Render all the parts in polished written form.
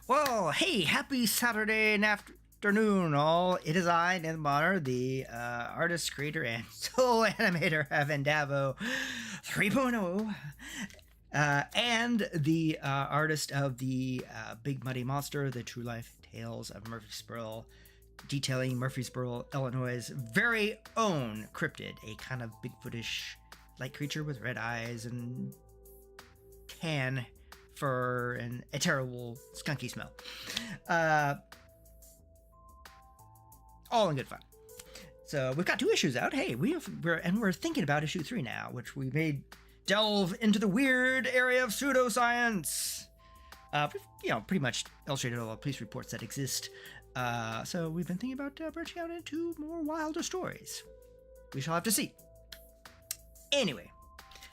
Well, hey, happy Saturday afternoon, all. It is I, Nathan Bonner, the artist, creator, and sole animator of Indavo 3.0, and the artist of the Big Muddy Monster, the True Life Tales of Murfreesboro, detailing Murfreesboro, Illinois' very own cryptid, a kind of Bigfootish light creature with red eyes and tan fur and a terrible skunky smell. All in good fun. So we've got 2 issues out. Hey, we're thinking about issue 3 now, which we may delve into the weird area of pseudoscience. We've, pretty much illustrated all the police reports that exist. So we've been thinking about branching out into more wilder stories. We shall have to see. Anyway,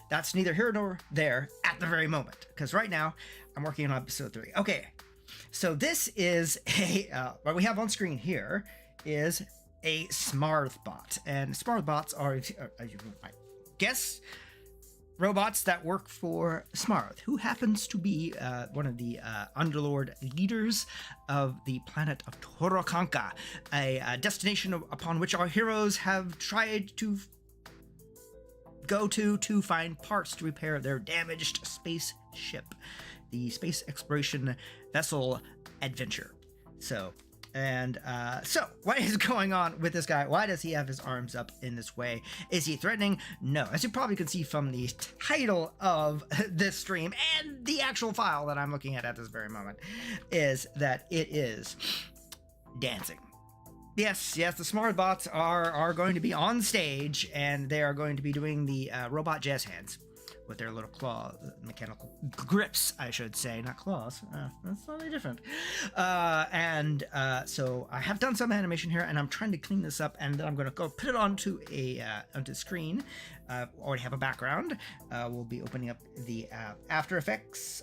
that's neither here nor there at the very moment, because right now I'm working on episode 3. Okay, so this is what we have on screen here is a Smarth bot, and Smarth bots are, as you might guess, robots that work for Smarth, who happens to be one of the underlord leaders of the planet of Torokanka, a destination upon which our heroes have tried to go to find parts to repair their damaged spaceship, the space exploration vessel Adventure. So what is going on with this guy? Why does he have his arms up in this way? Is he threatening? No. As you probably can see from the title of this stream and the actual file that I'm looking at this very moment, is that it is dancing. Yes, the Smart Bots are going to be on stage, and they are going to be doing the robot jazz hands with their little claw, mechanical grips, I should say, not claws. That's slightly different. So I have done some animation here, and I'm trying to clean this up, and then I'm going to go put it onto the screen. Already have a background. We'll be opening up the After Effects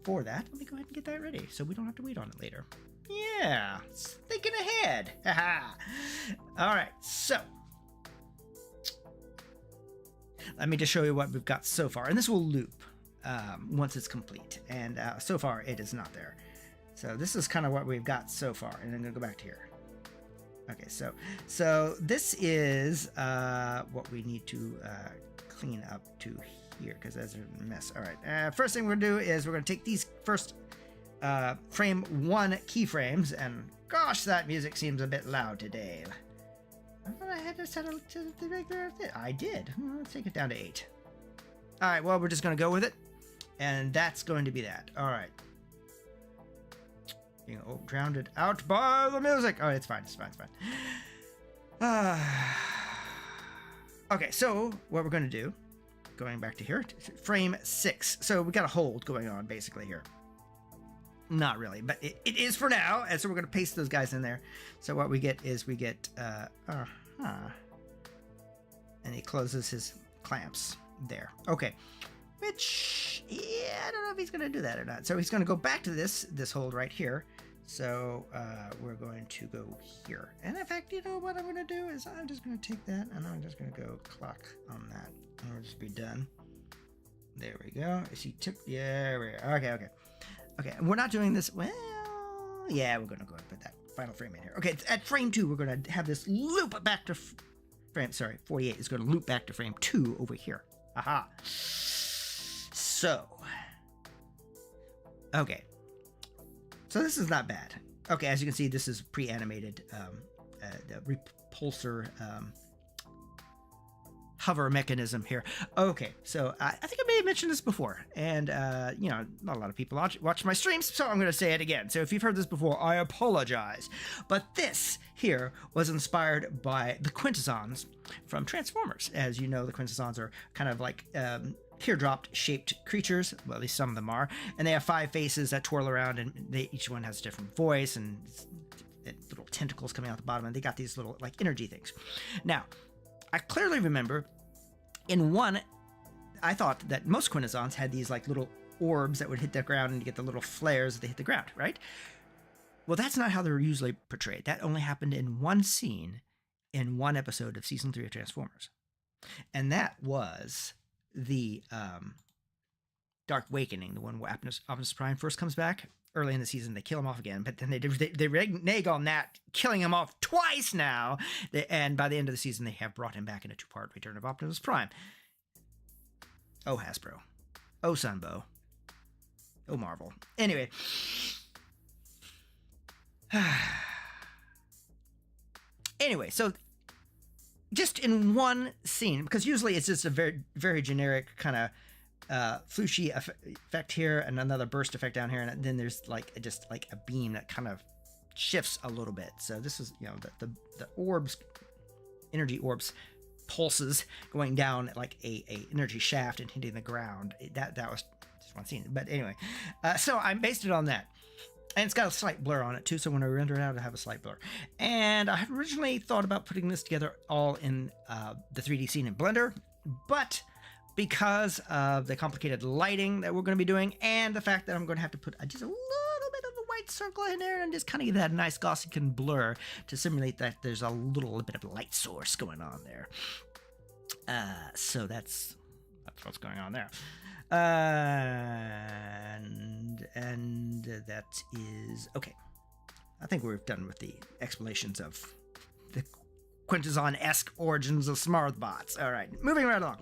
for that. Let me go ahead and get that ready, so we don't have to wait on it later. Yeah, thinking ahead. All right, so let me just show you what we've got so far, and this will loop once it's complete. And so far, it is not there. So this is kind of what we've got so far, and I'm gonna go back to here. Okay, so this is what we need to clean up to here, because that's a mess. All right, first thing we're gonna do is we're gonna take these first frame 1 keyframes, and gosh, that music seems a bit loud today. I thought I had to set it to the regular thing. I did. Well, let's take it down to 8. All right, well, we're just going to go with it, and that's going to be that. All right. Drowned out by the music. Oh, it's fine. It's fine. Okay, so what we're going to do, going back to here, frame 6. So we got a hold going on basically here. Not really, but it is for now, and so we're going to paste those guys in there. So what we get is and he closes his clamps there. Okay, which, yeah, I don't know if he's going to do that or not. So he's going to go back to this hold right here. So we're going to go here. And in fact, you know what I'm going to do is I'm just going to take that, and I'm just going to go clock on that, and we'll just be done. There we go. Is he took? Yeah, Okay, we're not doing this. Well, yeah, we're going to go ahead and put that final frame in here. Okay, at frame 2, we're going to have this loop back to frame, 48 is going to loop back to frame 2 over here. Aha. So, okay. So this is not bad. Okay, as you can see, this is pre-animated the repulsor hover mechanism here. Okay, so I think I may have mentioned this before, and not a lot of people watch my streams, so I'm going to say it again. So if you've heard this before, I apologize. But this here was inspired by the Quintessons from Transformers. As you know, the Quintessons are kind of like teardrop shaped creatures, well, at least some of them are, and they have 5 faces that twirl around, and each one has a different voice and little tentacles coming out the bottom, and they got these little like energy things. Now, I clearly remember in one, I thought that most Quintessons had these like little orbs that would hit the ground and you get the little flares that they hit the ground, right? Well, that's not how they're usually portrayed. That only happened in one scene in one episode of season 3 of Transformers. And that was the Dark Awakening, the one where Optimus Prime first comes back. Early in the season, they kill him off again, but then they renege on that, killing him off twice now. And by the end of the season, they have brought him back in a 2-part Return of Optimus Prime. Oh, Hasbro. Oh, Sunbow. Oh, Marvel. Anyway. Anyway, so just in one scene, because usually it's just a very, very generic kind of flushy effect here and another burst effect down here, and then there's like just like a beam that kind of shifts a little bit. So this is, you know, the orbs, energy orbs, pulses going down like a energy shaft and hitting the ground. That was just one scene, but anyway, so I based it on that. And it's got a slight blur on it too, so when I render it out, I have a slight blur. And I had originally thought about putting this together all in the 3D scene in Blender, but because of the complicated lighting that we're going to be doing, and the fact that I'm going to have to put just a little bit of a white circle in there and just kind of give that a nice Gaussian blur to simulate that there's a little bit of light source going on there. So that's what's going on there. And that is okay. I think we're done with the explanations of the Quintesson-esque origins of Smartbots. All right, moving right along.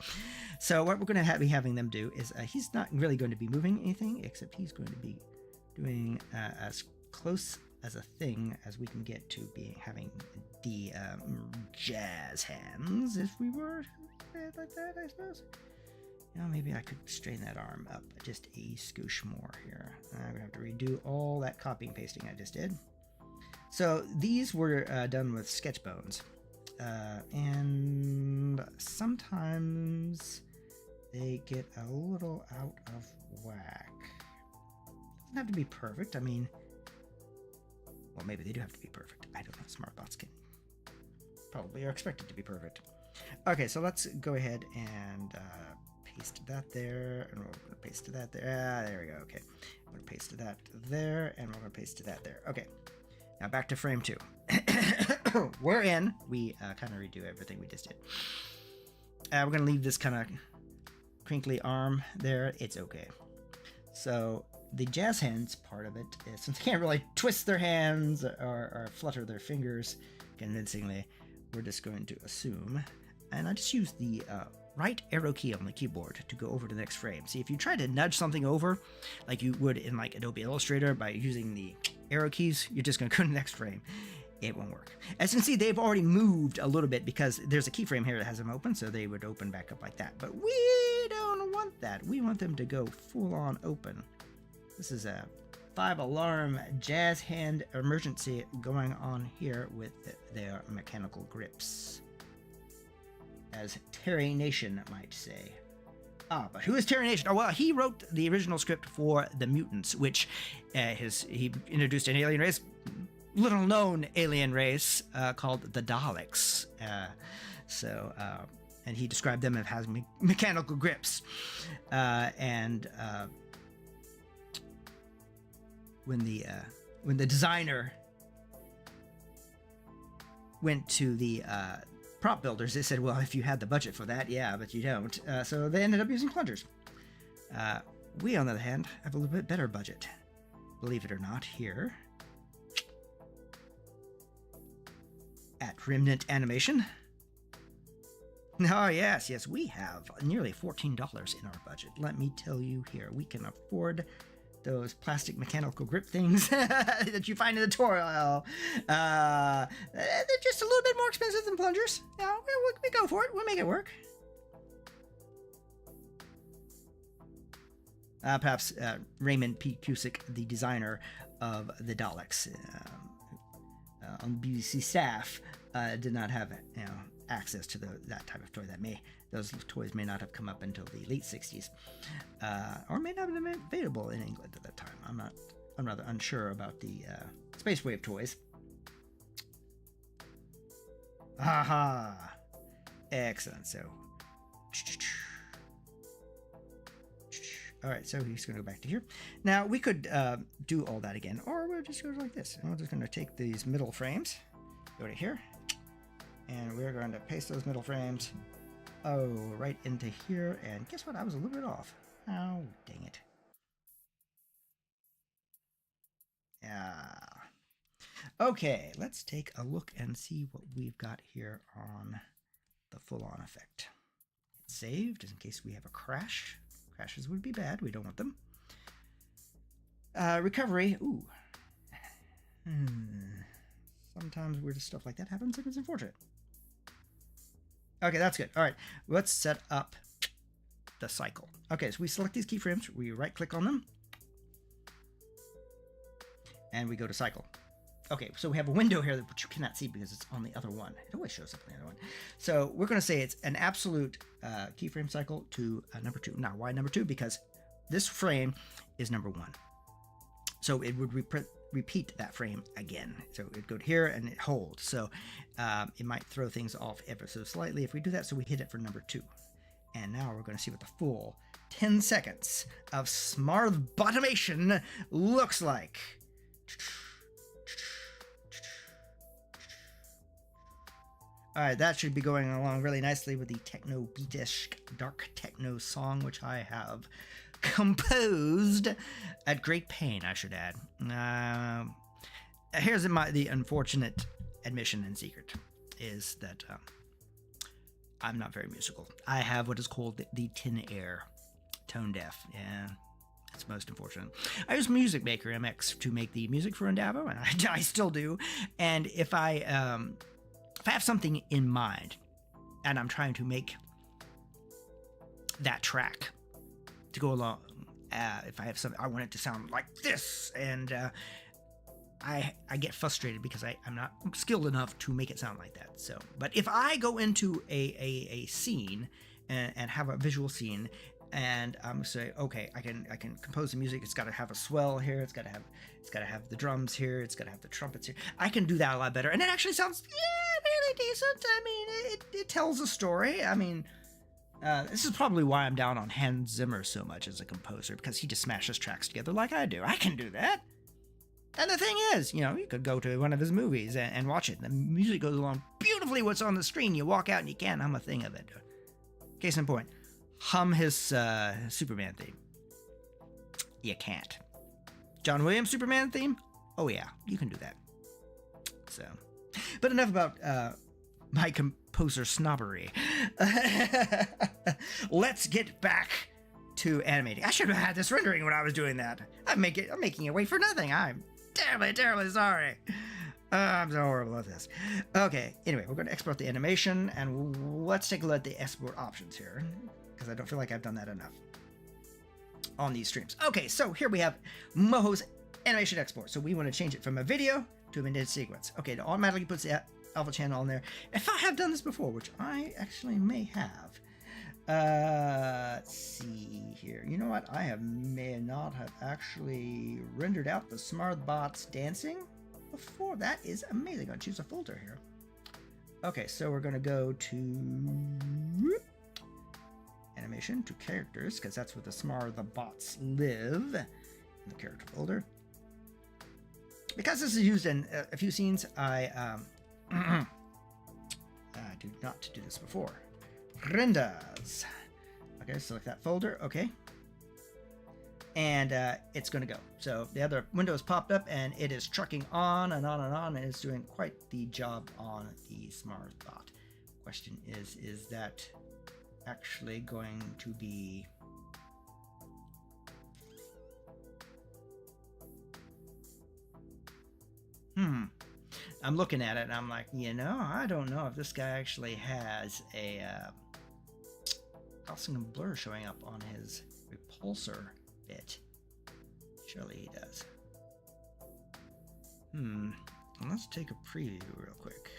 So what we're going to be having them do is he's not really going to be moving anything, except he's going to be doing as close as a thing as we can get to having the jazz hands, if we were to say it like that, I suppose. You know, maybe I could straighten that arm up just a scoosh more here. I'm going to have to redo all that copy and pasting I just did. So these were done with sketch bones. And sometimes they get a little out of whack. Doesn't have to be perfect. I mean, well, maybe they do have to be perfect. I don't know. Smartbots can probably are expected to be perfect. Okay, so let's go ahead and paste that there, and we're going to paste that there. There we go. Okay, I'm going to paste that there, and we're going to paste that there. Okay, now back to frame 2. Wherein we kind of redo everything we just did. We're going to leave this kind of crinkly arm there. It's okay. So the jazz hands part of it is, since they can't really twist their hands or flutter their fingers convincingly, we're just going to assume, and I just use the right arrow key on the keyboard to go over to the next frame. See, if you try to nudge something over like you would in like Adobe Illustrator by using the arrow keys, you're just going to go to the next frame. It won't work. As you can see, they've already moved a little bit because there's a keyframe here that has them open, so they would open back up like that. But we don't want that. We want them to go full on open. This is a 5-alarm jazz hand emergency going on here with their mechanical grips, as Terry Nation might say. But who is Terry Nation? Oh, well, he wrote the original script for The Mutants, which he introduced an alien race, little known alien race called the Daleks. And he described them as having mechanical grips. When the designer went to the prop builders, they said, well, if you had the budget for that, yeah, but you don't. So they ended up using plungers. We, on the other hand, have a little bit better budget. Believe it or not, here at Remnant Animation. Oh, yes, we have nearly $14 in our budget. Let me tell you here, we can afford those plastic mechanical grip things that you find in the tutorial. They're just a little bit more expensive than plungers. Yeah, we go for it. We'll make it work. Perhaps Raymond P. Cusick, the designer of the Daleks, on BBC staff, did not have access to that type of toy. Those toys may not have come up until the late 60s, or may not have been available in England at that time. I'm rather unsure about the Space Wave toys. Aha! Excellent. So, all right. So he's going to go back to here. Now we could do all that again, or we'll just go like this. And we're just going to take these middle frames, go to here, and we're going to paste those middle frames right into here. And guess what? I was a little bit off. Oh, dang it. Yeah. Okay, let's take a look and see what we've got here on the full-on effect. It's saved in case we have a crash. Crashes would be bad. We don't want them. Recovery. Ooh. Sometimes weird stuff like that happens, and it's unfortunate. Okay, that's good. All right, let's set up the cycle. Okay, so we select these keyframes. We right-click on them. And we go to cycle. Okay, so we have a window here which you cannot see because it's on the other one. It always shows up on the other one. So we're going to say it's an absolute keyframe cycle to number 2. Now, why number 2? Because this frame is number 1. So it would repeat that frame again. So it'd go to here and it holds. So it might throw things off ever so slightly if we do that. So we hit it for number 2. And now we're going to see what the full 10 seconds of Smarth Bottomation looks like. All right, that should be going along really nicely with the techno beatish dark techno song, which I have composed at great pain, I should add. Here's the unfortunate admission and secret is that I'm not very musical. I have what is called the tin air, tone deaf. Yeah, that's most unfortunate. I use Music Maker MX to make the music for Indavo, and I still do. And if I have something in mind and I'm trying to make that track to go along, if I have something, I want it to sound like this, and I get frustrated because I'm not skilled enough to make it sound like that. So, but if I go into a scene and have a visual scene, and I'm gonna say, okay, I can compose the music. It's got to have a swell here. It's got to have the drums here. It's got to have the trumpets here. I can do that a lot better, and it actually sounds really decent. I mean, it tells a story. I mean, this is probably why I'm down on Hans Zimmer so much as a composer, because he just smashes tracks together like I do. I can do that. And the thing is, you could go to one of his movies and watch it. The music goes along beautifully. What's on the screen, you walk out and you can't hum a thing of it. Case in point. Hum his Superman theme. You can't. John Williams Superman theme? Oh yeah, you can do that. So, but enough about my composer snobbery. Let's get back to animating. I should have had this rendering when I was doing that. I'm making it wait for nothing. I'm terribly sorry. I'm so horrible at this. Okay, anyway, we're going to export the animation, and let's take a look at the export options here, because I don't feel like I've done that enough on these streams. Okay, so here we have Moho's animation export. So we want to change it from a video to a minute sequence. Okay, it automatically puts the alpha channel on there. If I have done this before, which I actually may have. Let's see here. You know what? I may not have actually rendered out the Smarth bots dancing before. That is amazing. I'm going to choose a folder here. Okay, so we're going to go to animation to characters, because that's where the Smarth bots live, in the character folder. Because this is used in a few scenes, I do not do this before. Renders. Okay, select that folder. Okay. And it's going to go. So the other window has popped up, and it is trucking on and on and on, and it's doing quite the job on the Smarth bot. Question is that actually going to be... I'm looking at it, and I'm like, I don't know if this guy actually has a Gaussian blur showing up on his repulsor bit. Surely he does. Let's take a preview real quick.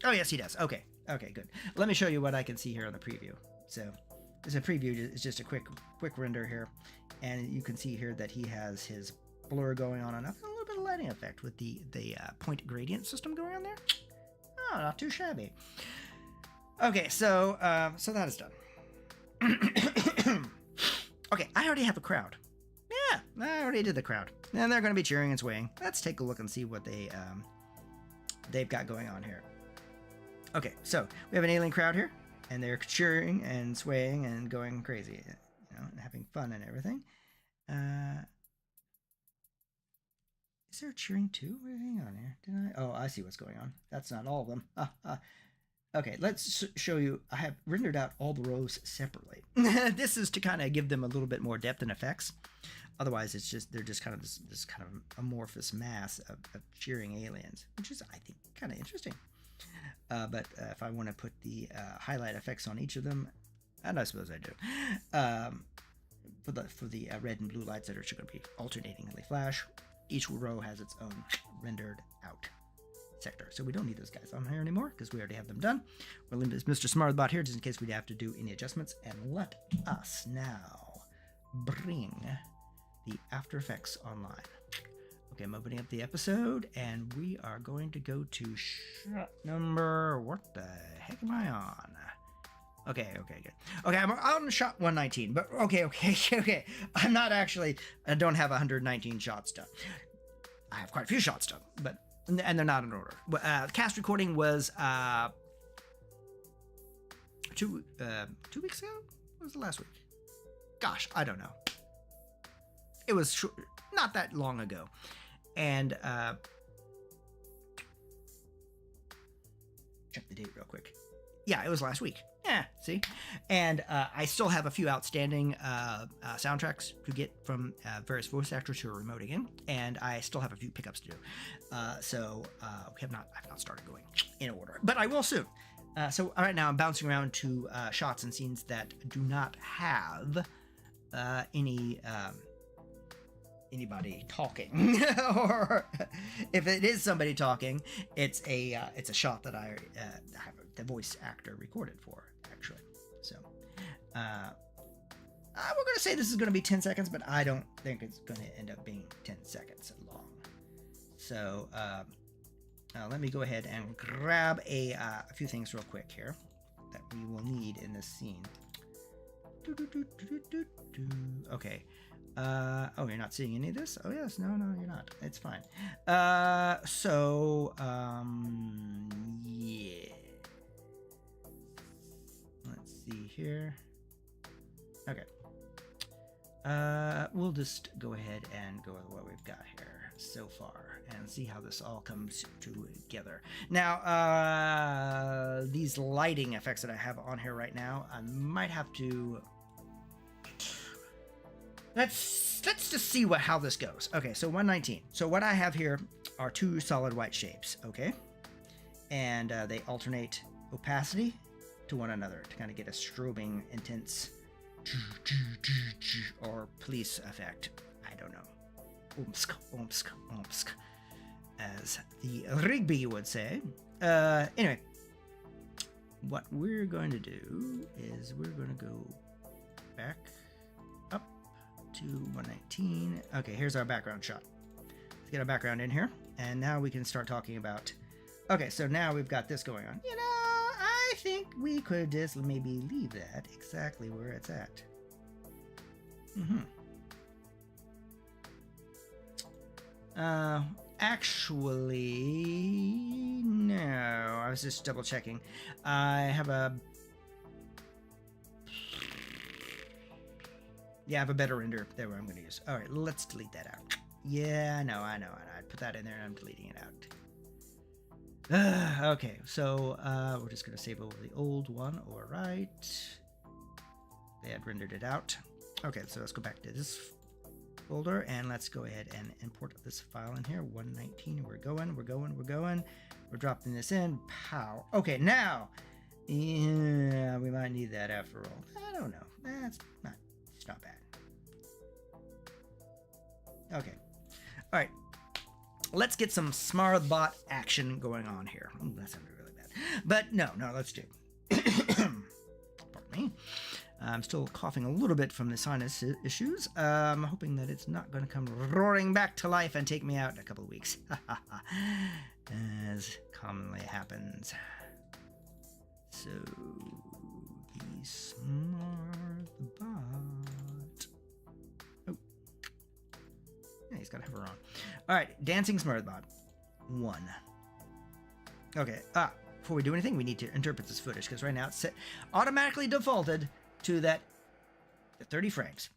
Oh, yes, he does. Okay, good. Let me show you what I can see here on the preview. So, this is a preview. It's just a quick render here, and you can see here that he has his blur going on and a little bit of lighting effect with the point gradient system going on there. Oh, not too shabby. Okay, so that is done. Okay, I already have a crowd. Yeah, I already did the crowd, and they're going to be cheering and swaying. Let's take a look and see what they've got going on here. Okay, so we have an alien crowd here, and they're cheering and swaying and going crazy, and having fun and everything. Is there cheering too? Hang on here. Did I? Oh, I see what's going on. That's not all of them. Okay, let's show you. I have rendered out all the rows separately. This is to kind of give them a little bit more depth and effects. Otherwise, they're just kind of this kind of amorphous mass of cheering aliens, which is, I think, kind of interesting. But if I want to put the highlight effects on each of them, and I suppose I do, for the red and blue lights that are going to be alternatingly flash, each row has its own rendered out sector. So we don't need those guys on here anymore because we already have them done. We'll leave Mr. Smartbot here just in case we have to do any adjustments. And let us now bring the After Effects online. Okay, I'm opening up the episode and we are going to go to shot number, what the heck am I on? Okay, good. Okay, I'm on shot 119, but okay. I'm not actually, I don't have 119 shots done. I have quite a few shots done, and they're not in order. Cast recording was 2 weeks ago? What was the last week? Gosh, I don't know. It was not that long ago. And check the date real quick. Yeah, it was last week. Yeah, see? And I still have a few outstanding soundtracks to get from various voice actors who are remoting in, and I still have a few pickups to do. So I've not started going in order, but I will soon. So right now I'm bouncing around to shots and scenes that do not have anybody talking, or if it is somebody talking, it's a shot that I have the voice actor recorded for, actually. So we're going to say this is going to be 10 seconds, but I don't think it's going to end up being 10 seconds long. So let me go ahead and grab a few things real quick here that we will need in this scene. Okay. Oh, you're not seeing any of this? Oh, yes. No, you're not. It's fine. Yeah. Let's see here. Okay. We'll just go ahead and go with what we've got here so far and see how this all comes together. Now, these lighting effects that I have on here right now, I might have to... Let's just see how this goes. Okay, so 119. So what I have here are two solid white shapes, okay? And they alternate opacity to one another to kind of get a strobing, intense or police effect. I don't know. Oomsk, oomsk, oomsk, as the Rigby would say. Anyway, what we're going to do is we're going to go back up to 119. Okay, here's our background shot. Let's get our background in here. And now we can start talking about... Okay, so now we've got this going on. You know, I think we could just maybe leave that exactly where it's at. Actually, no. I was just double checking. I have a... Yeah, I have a better render there where I'm going to use. All right, let's delete that out. Yeah, I know. I put that in there and I'm deleting it out. Okay, so we're just going to save over the old one. All right. They had rendered it out. Okay, so let's go back to this folder and let's go ahead and import this file in here. 119. We're going. We're dropping this in. Pow. Okay, now. Yeah, we might need that after all. I don't know. It's not bad. Okay. All right. Let's get some Smartbot action going on here. Ooh, that sounded really bad. But no, let's do. Pardon me. I'm still coughing a little bit from the sinus issues. I'm hoping that it's not going to come roaring back to life and take me out in a couple of weeks. As commonly happens. So, the Smartbot. Oh. Yeah, he's got a hover on. All right, Dancing Smartbot. 1. Okay. before we do anything, we need to interpret this footage because right now it's set, automatically defaulted to the 30 frames.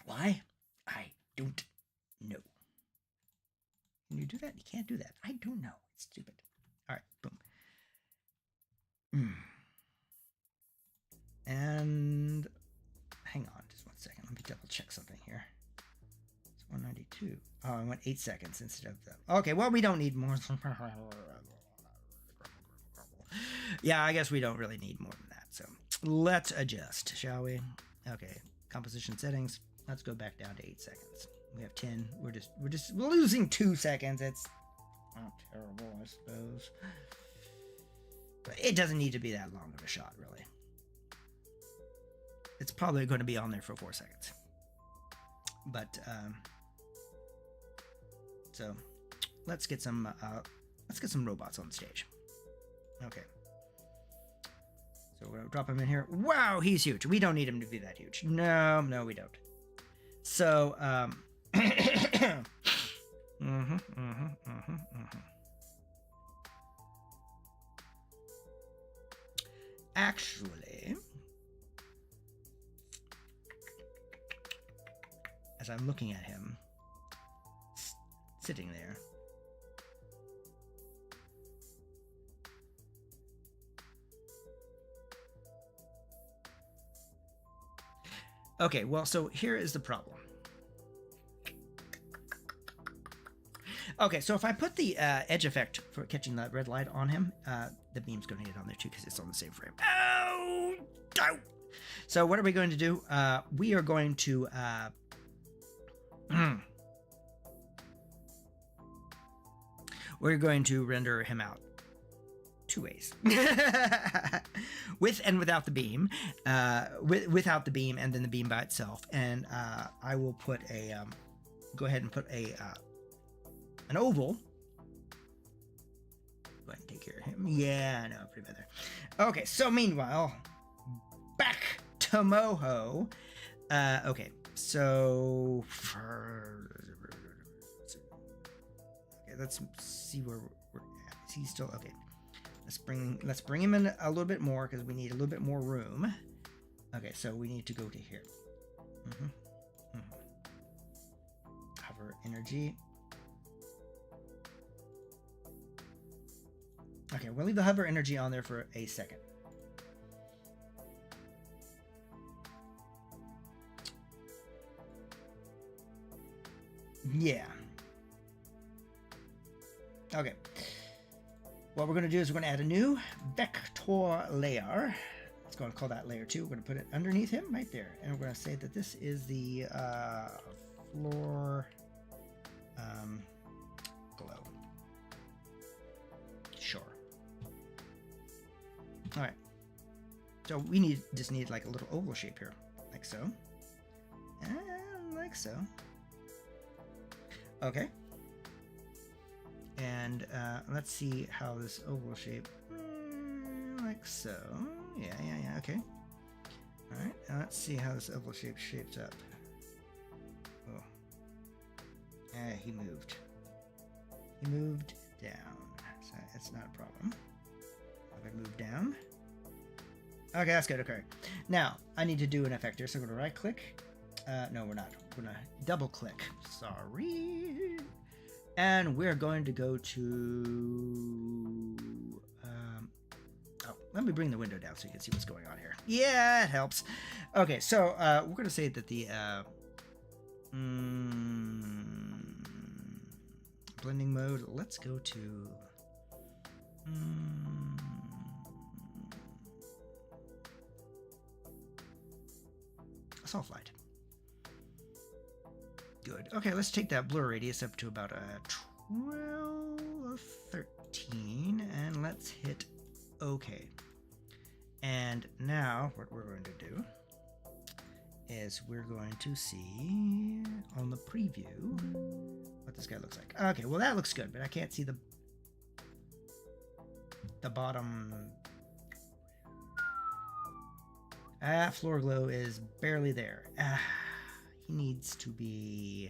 Why? I don't know. Can you do that? You can't do that. I don't know. It's stupid. All right, boom. And hang on just 1 second. Let me double check something here. It's 192. Oh, I went 8 seconds instead of the... Okay, well, we don't need more. Yeah, I guess we don't really need more than that. So let's adjust, shall we? Okay, composition settings. Let's go back down to 8 seconds. We have 10. We're losing 2 seconds. It's not terrible, I suppose. But it doesn't need to be that long of a shot, really. It's probably going to be on there for 4 seconds. But so let's get some robots on stage. Okay. So we're gonna drop him in here. Wow, he's huge. We don't need him to be that huge. No, we don't. So actually, as I'm looking at him sitting there, okay, well, so here is the problem. Okay, so if I put the edge effect for catching the red light on him, the beam's going to get on there too because it's on the same frame. Oh! So what are we going to do? We are going to... we're going to render him out 2 ways. With and without the beam. Without the beam and then the beam by itself. And I will put a... go ahead and put an oval. Go ahead and take care of him. Yeah, no, pretty bad there. Okay, so meanwhile, back to Moho. Okay, so... Okay, let's see where we're at. Is he still... Okay. Let's bring him in a little bit more because we need a little bit more room. Okay, so we need to go to here. Hover energy. Okay, we'll leave the hover energy on there for a second. Yeah. Okay. What we're going to do is we're going to add a new vector layer. Let's go and call that layer 2. We're going to put it underneath him right there. And we're going to say that this is the floor glow. Sure. All right. So we just need like a little oval shape here. Like so. And like so. Okay. And let's see how this oval shape, like so. Yeah, okay. All right, now let's see how this oval shape shapes up. Oh, he moved. He moved down, so that's not a problem. If I move down. Okay, that's good. Okay, now I need to do an effector, so I'm going to right click. No, we're not. We're going to double click. Sorry. And we're going to go to... oh, let me bring the window down so you can see what's going on here. Yeah, it helps. Okay, so we're going to say that the blending mode, let's go to... soft light. Good. Okay, let's take that blur radius up to about a 12 or 13, and let's hit OK. And now what we're going to do is we're going to see on the preview what this guy looks like. Okay, well that looks good, but I can't see the bottom. Floor glow is barely there. He needs to be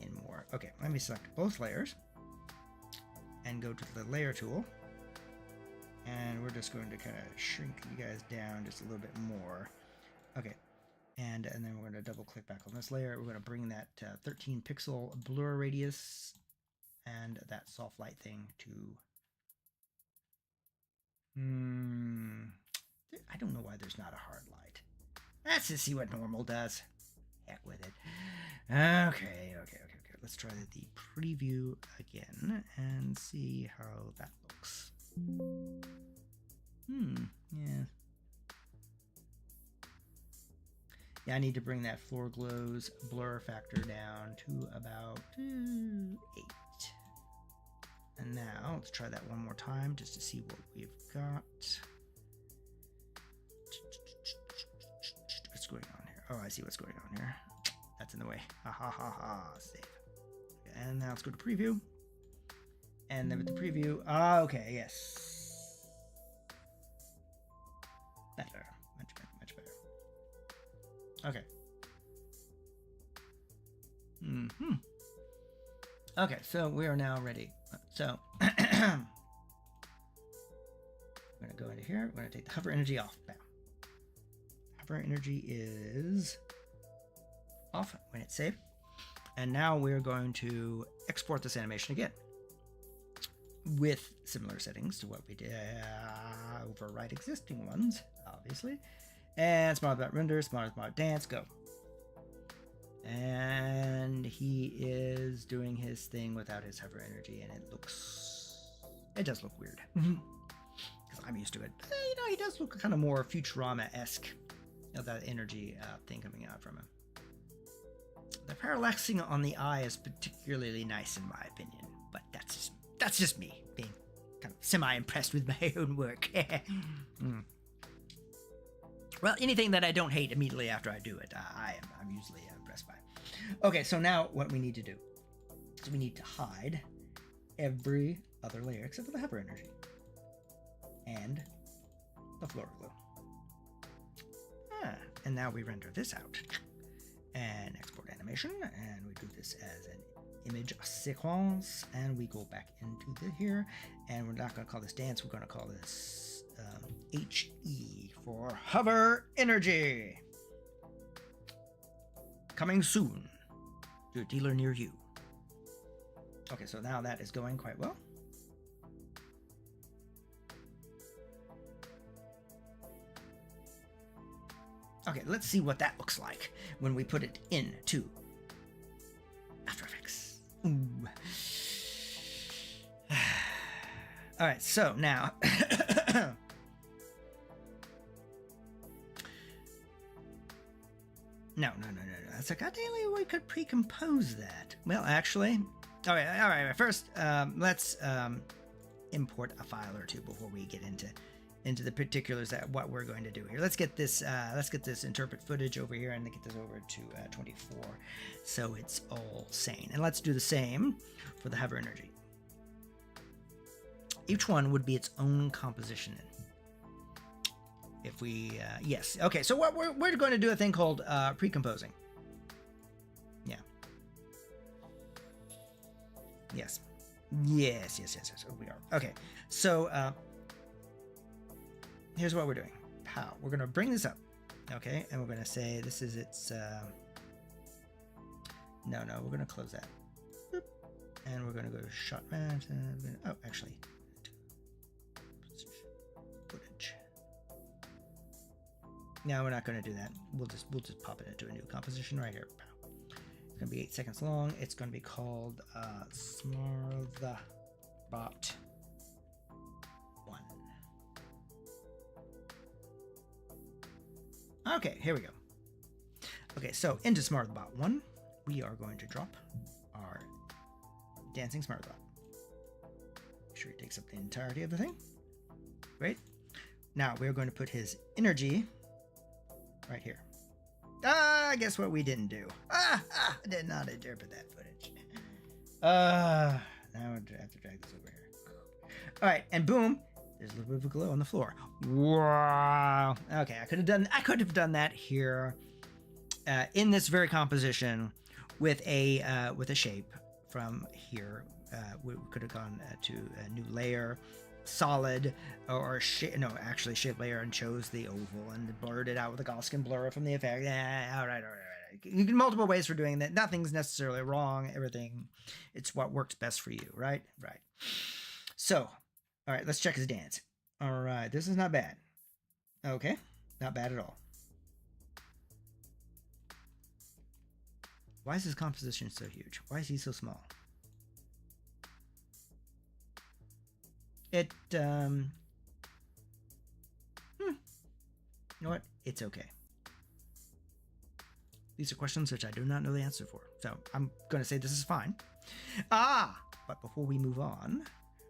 in more. Okay, let me select both layers and go to the layer tool And we're just going to kind of shrink you guys down just a little bit more. Okay. And then we're going to double click back on this layer. We're going to bring that 13 pixel blur radius and that soft light thing to... I don't know why there's not a hard light. Let's just see what normal does. Heck with it. Okay. Let's try the preview again and see how that looks. Yeah. Yeah, I need to bring that floor glows blur factor down to about 8. And now let's try that one more time just to see what we've got. What's going on here? Oh, I see what's going on here. That's in the way. Save. Okay, and now let's go to preview. And then with the preview, okay, yes. Better. Much better. Okay. Okay, so we are now ready. So I'm going to go into here. We're going to take the hover energy off. Bam. Hover energy is off when it's saved. And now we're going to export this animation again with similar settings to what we did. Overwrite existing ones, obviously. And smart about render, smart dance, go. And he is doing his thing without his hover energy, and it does look weird. Because I'm used to it. He does look kind of more Futurama-esque, that energy thing coming out from him. The parallaxing on the eye is particularly nice in my opinion, but that's just me being kind of semi-impressed with my own work. Well, anything that I don't hate immediately after I do it, I'm usually impressed by. Okay, so now what we need to do is we need to hide every other layer except for the hover energy and the floor glow. And now we render this out and export animation, and we do this as an image sequence, and we go back into here, and we're not going to call this dance, we're going to call this HE for hover energy. Coming soon to a dealer near you. Okay, so now that is going quite well. Okay, let's see what that looks like when we put it into After Effects. Ooh. All right, so now No. That's like, ideally we could pre-compose that. Well, actually, all right. First, let's import a file or two before we get into the particulars that what we're going to do here. Let's get this interpret footage over here and get this over to 24, so it's all sane. And let's do the same for the hover energy. Each one would be its own composition. If we, yes. Okay, so what we're going to do a thing called pre-composing. Yeah. Yes. Yes, we are. Okay, so here's what we're doing. Pow. We're going to bring this up, okay? And we're going to say this is its, no, we're going to close that. Boop. And we're going to go to shot match. Oh, actually, footage. No, we're not going to do that. We'll just pop it into a new composition right here. Pow. It's going to be 8 seconds long. It's going to be called Smartbot 1. Okay, here we go. Okay, so into Smartbot 1, we are going to drop our dancing Smartbot. Make sure he takes up the entirety of the thing. Great. Now we're going to put his energy right here. Guess what we didn't do? I did not interpret that footage. Now I have to drag this over here. All right, and boom, there's a little bit of a glow on the floor. Wow. Okay, I could have done that here, in this very composition, with a shape from here. We could have gone to a new layer, solid or no, actually shape layer and chose the oval and blurred it out with a Gaussian blur from the effect. All right. You can multiple ways for doing that. Nothing's necessarily wrong. Everything, it's what works best for you, right? Right. So, all right, let's check his dance. All right, this is not bad. Okay, not bad at all. Why is his composition so huge? Why is he so small? You know what? It's okay. These are questions which I do not know the answer for. So I'm going to say this is fine. But before we move on,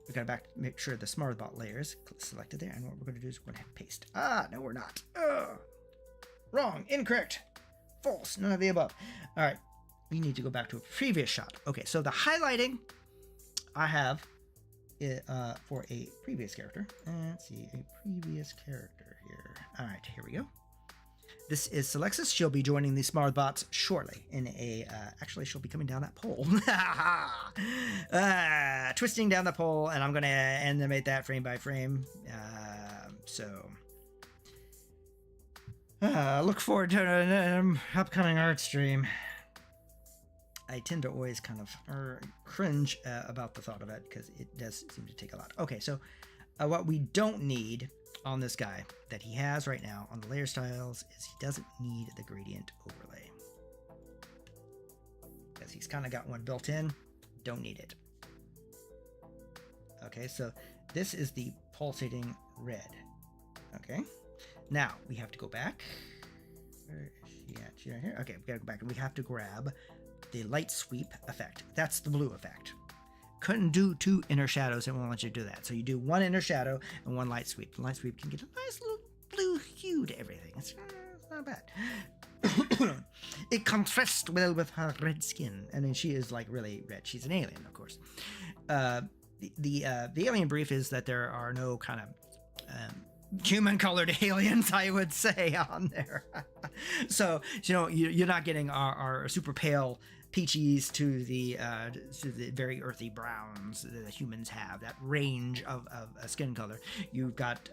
we got to make sure the SmartBot layer is selected there. And what we're going to do is we're going to hit paste. No, we're not. Wrong, incorrect, false, none of the above. All right, we need to go back to a previous shot. Okay, so the highlighting I have for a previous character. Let's see, a previous character here. All right, here we go. This is Celexis. She'll be joining the SmartBots shortly in actually she'll be coming down that pole. Twisting down the pole, and I'm going to animate that frame by frame. Look forward to an upcoming art stream. I tend to always kind of cringe about the thought of it because it does seem to take a lot. Okay, so what we don't need on this guy that he has right now on the layer styles is he doesn't need the gradient overlay. Because he's kind of got one built in, don't need it. Okay, so this is the pulsating red. Okay, now we have to go back. Where is she at? She right here? Okay, we gotta go back and we have to grab the light sweep effect. That's the blue effect. Couldn't do two inner shadows, it won't let you do that. So you do one inner shadow and one light sweep. The light sweep can get a nice little blue hue to everything. It's not bad. It contrasts well with her red skin. And then she is like really red. She's an alien, of course. The alien brief is that there are no kind of human colored aliens, I would say, on there. So, you know, you're not getting our super pale peachies to the very earthy browns that humans have, that range of skin color. You've got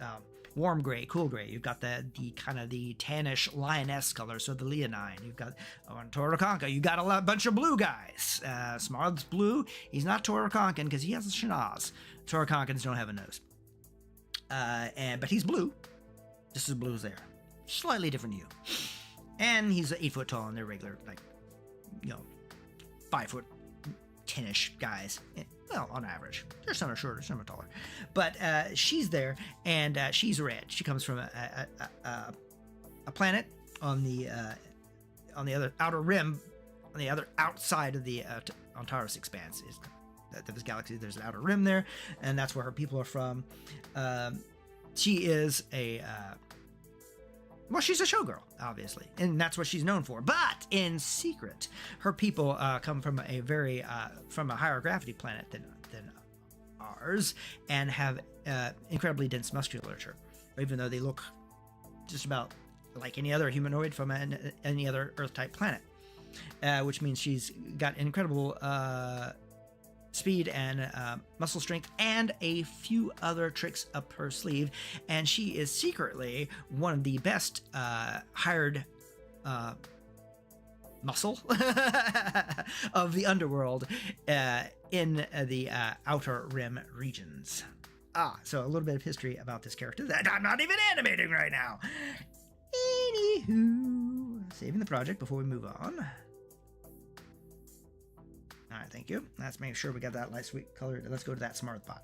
warm gray, cool gray. You've got the kind of the tannish lioness color, so the leonine. You've got on Torokanka, you got a bunch of blue guys. Smart's blue. He's not Torokankan because he has a schnoz. Torokankans don't have a nose. But he's blue, just as blue as they are. Slightly different hue. And he's 8 foot tall, and they're regular, like, 5 foot 10-ish guys. Well, on average. There's some are shorter, some are taller. But she's there, and she's red. She comes from a planet on the other outer rim, on the other outside of the Antares expanse. This galaxy, there's an outer rim there, and that's where her people are from. She is she's a showgirl, obviously, and that's what she's known for. But in secret, her people come from a higher gravity planet than ours, and have incredibly dense musculature, even though they look just about like any other humanoid from any other Earth-type planet, which means she's got incredible speed and muscle strength and a few other tricks up her sleeve, and she is secretly one of the best hired muscle of the underworld in the outer rim regions. So a little bit of history about this character that I'm not even animating right now. Anywho, saving the project before we move on. All right, thank you. Let's make sure we got that light sweet color. Let's go to that SmartBot.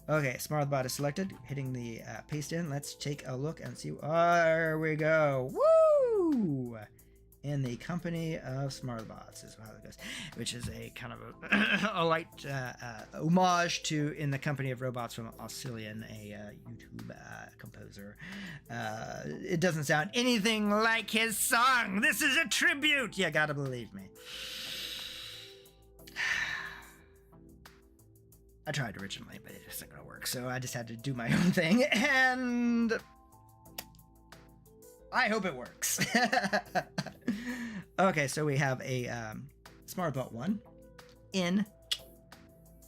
Okay, SmartBot is selected. Hitting the paste in. Let's take a look and see. There we go. Woo! In the company of SmartBots is how it goes, which is a kind of a light homage to In the Company of Robots from Oscillion, a YouTube composer. It doesn't sound anything like his song. This is a tribute. You gotta believe me. I tried originally, but it just isn't gonna work, so I just had to do my own thing, and I hope it works. Okay, so we have a SmartBot 1 in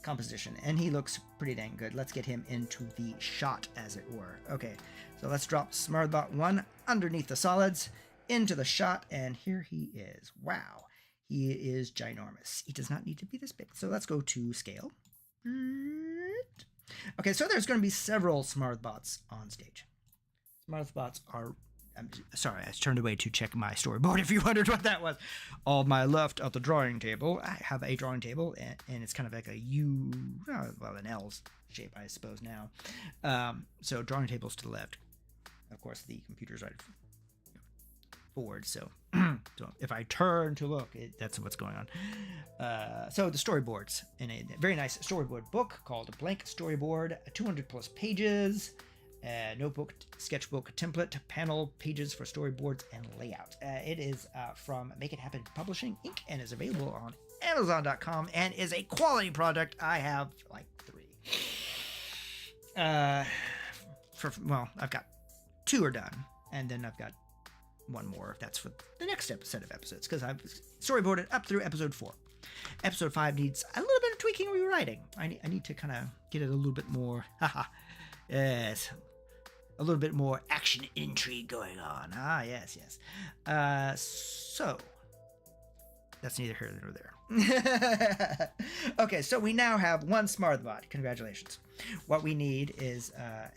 composition, and he looks pretty dang good. Let's get him into the shot, as it were. Okay, so let's drop Smartbot 1 underneath the solids into the shot, and here he is. Wow, he is ginormous. He does not need to be this big. So let's go to scale. Okay, so there's going to be several Smartbots on stage. Smartbots are... I'm sorry, I turned away to check my storyboard if you wondered what that was. On my left of the drawing table, I have a drawing table, and it's kind of like a U, well, an L shape, I suppose now. So drawing tables to the left. Of course, the computer's right forward, so if I turn to look, that's what's going on. So the storyboards, in a very nice storyboard book called Blank Storyboard, 200 plus pages, notebook, sketchbook, template, panel pages for storyboards and layout. It is from Make It Happen Publishing Inc. and is available on Amazon.com and is a quality product. I have like 3. Well, I've got 2 are done, and then I've got 1 more. That's for the next set of episodes, because I've storyboarded up through episode 4. Episode 5 needs a little bit of tweaking and rewriting. I need to kind of get it a little bit more. Yes. A little bit more action intrigue going on. Yes. So that's neither here nor there. Okay, so we now have 1 Smartbot. Congratulations. What we need is, I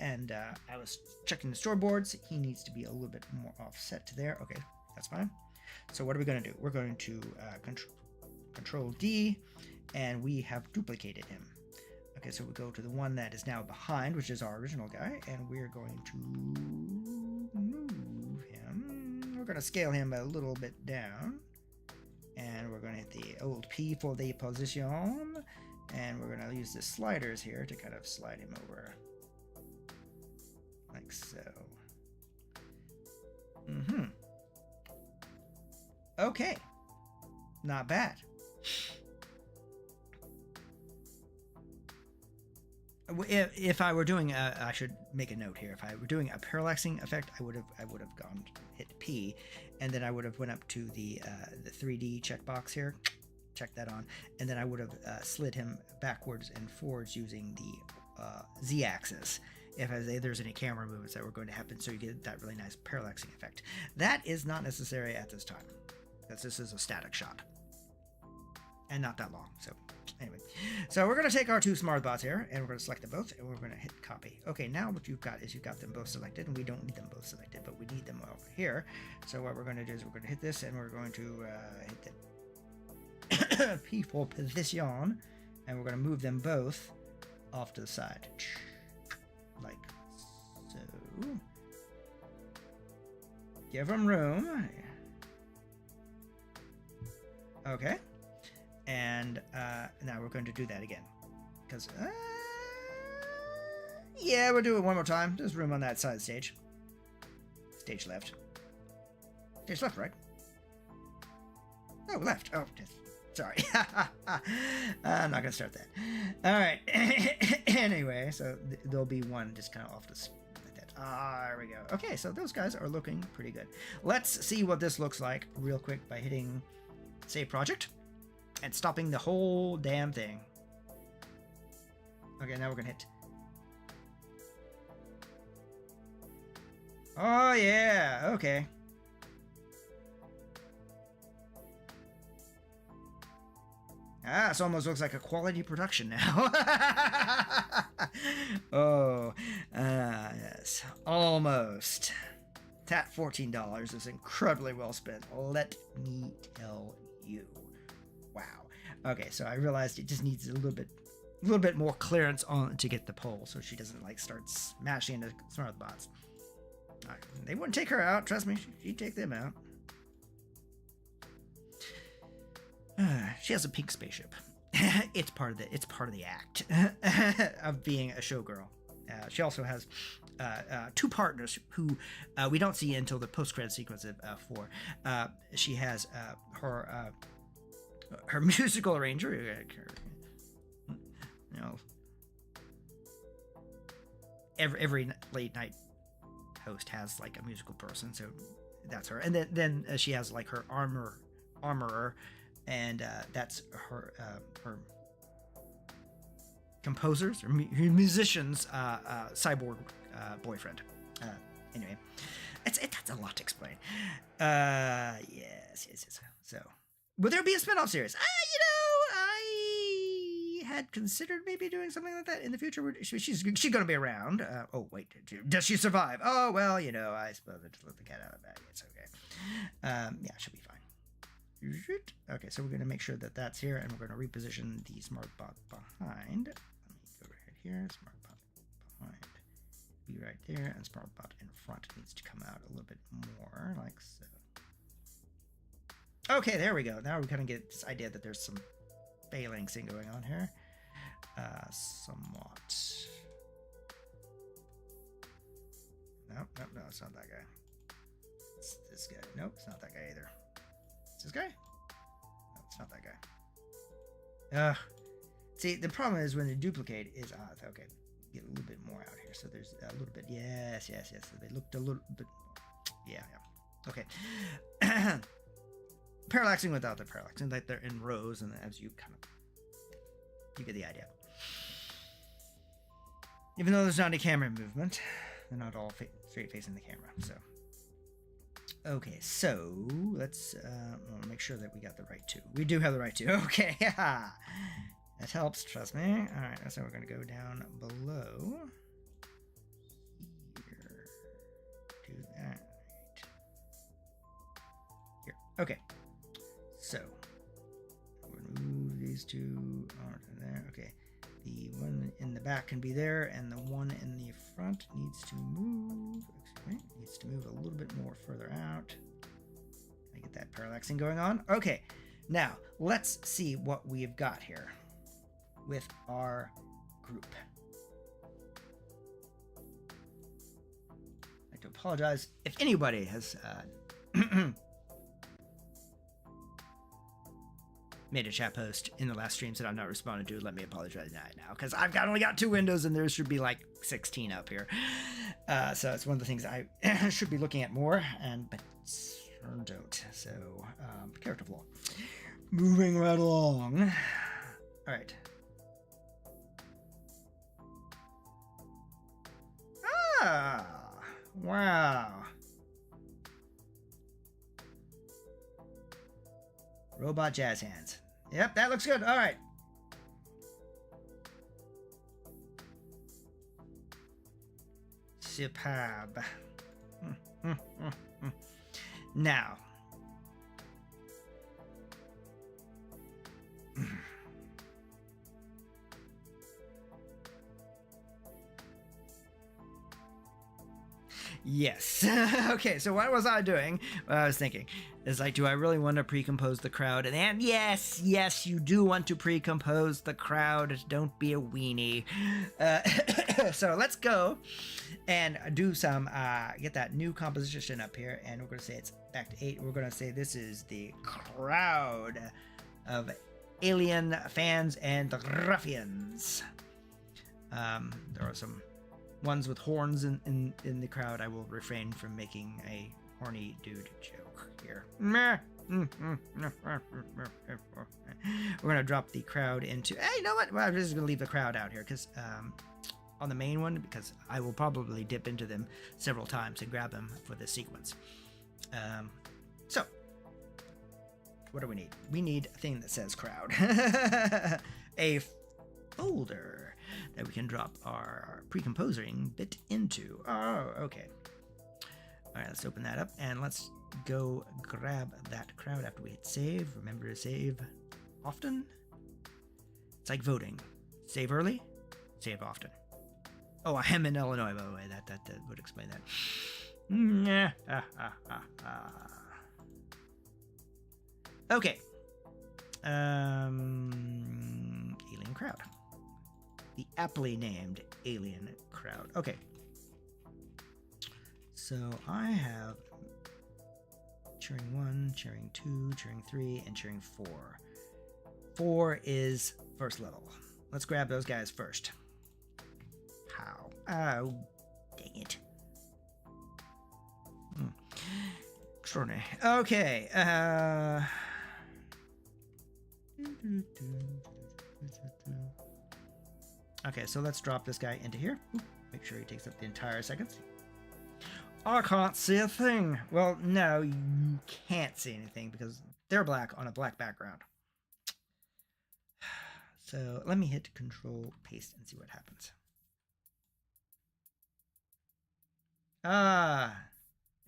was checking the storyboards. He needs to be a little bit more offset to there. Okay, that's fine. So what are we going to do? We're going to Control D, and we have duplicated him. Okay, so we go to the one that is now behind, which is our original guy, and we're going to move him. We're going to scale him a little bit down, and we're going to hit the old P for the position, and we're going to use the sliders here to kind of slide him over, like so. Okay, not bad. If I were doing I should make a note here. If I were doing a parallaxing effect, I would have gone hit P, and then I would have went up to the 3D checkbox here, check that on, and then I would have slid him backwards and forwards using the Z-axis. If there's any camera movements that were going to happen, so you get that really nice parallaxing effect. That is not necessary at this time, because this is a static shot and not that long. So anyway, so we're going to take our 2 Smartbots here, and we're going to select them both, and we're going to hit copy. Okay, now what you've got is you've got them both selected, and we don't need them both selected, but we need them over here. So what we're going to do is we're going to hit this, and we're going to hit the P for position, and we're going to move them both off to the side, like so. Give them room. Okay. And now we're going to do that again, because yeah, we'll do it one more time. There's room on that side of the stage. Stage left, right? Oh, left. Oh, sorry. I'm not gonna start that. All right. Anyway, so there'll be one just kind of off this like that. There we go. Okay, so those guys are looking pretty good. Let's see what this looks like real quick by hitting Save Project and stopping the whole damn thing. Okay, now we're gonna hit. Oh yeah, okay. This almost looks like a quality production now. Oh, yes, almost. That $14 is incredibly well spent. Let me tell you. Wow. Okay, so I realized it just needs a little bit more clearance on to get the pole, so she doesn't like start smashing into Smartbots. They wouldn't take her out. Trust me, she'd take them out. She has a pink spaceship. It's part of the act of being a showgirl. She also has 2 partners who we don't see until the post-credit sequence of 4. She has her musical arranger, you know, every late night host has like a musical person, so that's her. And then she has like her armorer, and that's her composer's or musician's cyborg boyfriend. Anyway, that's a lot to explain. Yes. So, will there be a spinoff series? I had considered maybe doing something like that in the future. She's going to be around. Oh, wait, does she survive? Oh, well, I suppose I just let the cat out of the bag. It's okay. Yeah, she'll be fine. Okay, so we're going to make sure that that's here, and we're going to reposition the smart bot behind. Let me go right here. Smart bot behind. Be right there, and smart bot in front needs to come out a little bit more, like so. Okay, there we go. Now we kind of get this idea that there's some balancing going on here. Somewhat. Nope, it's not that guy. It's this guy. Nope, it's not that guy either. It's this guy? No, it's not that guy. See, the problem is when they duplicate is okay. Get a little bit more out here. So there's a little bit. Yes. So they looked a little bit. Yeah. Okay. Parallaxing without the parallaxing, like they're in rows, and as you get the idea. Even though there's not any camera movement, they're not all straight facing the camera. So, okay, so let's make sure that we got the right two. We do have the right two. Okay, that helps. Trust me. All right, so we're gonna go down below here. Do that here. Okay. So, we're going to move these two onto there. Okay, the one in the back can be there, and the one in the front needs to move. Needs to move a little bit more further out. I get that parallaxing going on. Okay, now let's see what we've got here with our group. I'd like to apologize if anybody has made a chat post in the last streams that I've not responded to. Let me apologize now, because I've only got 2 windows and there should be like 16 up here. So it's one of the things I should be looking at more, but don't. So character flaw. Moving right along. All right. Wow. Robot jazz hands. Yep, that looks good. All right. Superb. Now. Yes. Okay, so what was I doing? What I was thinking is like, do I really want to pre-compose the crowd? And yes, you do want to pre-compose the crowd. Don't be a weenie. So let's go and do some, get that new composition up here. And we're going to say it's back to 8. We're going to say this is the crowd of alien fans and ruffians. There are some ones with horns in the crowd. I will refrain from making a horny dude joke here. We're gonna drop the crowd into. Hey, you know what? Well, I'm just gonna leave the crowd out here because on the main one, because I will probably dip into them several times and grab them for this sequence. So what do we need? We need a thing that says crowd. A folder that we can drop our pre-composing bit into. Oh, okay. All right, let's open that up and let's go grab that crowd after we hit save. Remember to save often. It's like voting. Save early, save often. Oh, I am in Illinois, by the way. That would explain that. Okay. Alien crowd. The aptly named alien crowd. Okay. So I have cheering 1, cheering 2, cheering 3, and cheering 4. 4 is first level. Let's grab those guys first. How? Oh, dang it. Extraordinary. Okay. Okay, so let's drop this guy into here. Make sure he takes up the entire seconds. I can't see a thing. Well, no, you can't see anything because they're black on a black background. So let me hit Control Paste and see what happens. Ah,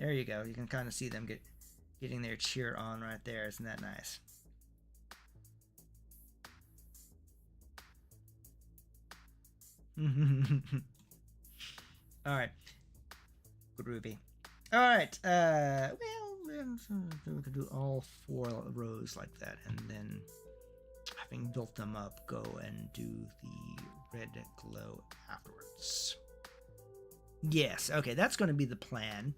there you go. You can kind of see them getting their cheer on right there. Isn't that nice? All right. Groovy. All right. Well, we could do all 4 rows like that, and then having built them up, go and do the red glow afterwards. Yes. Okay, that's going to be the plan,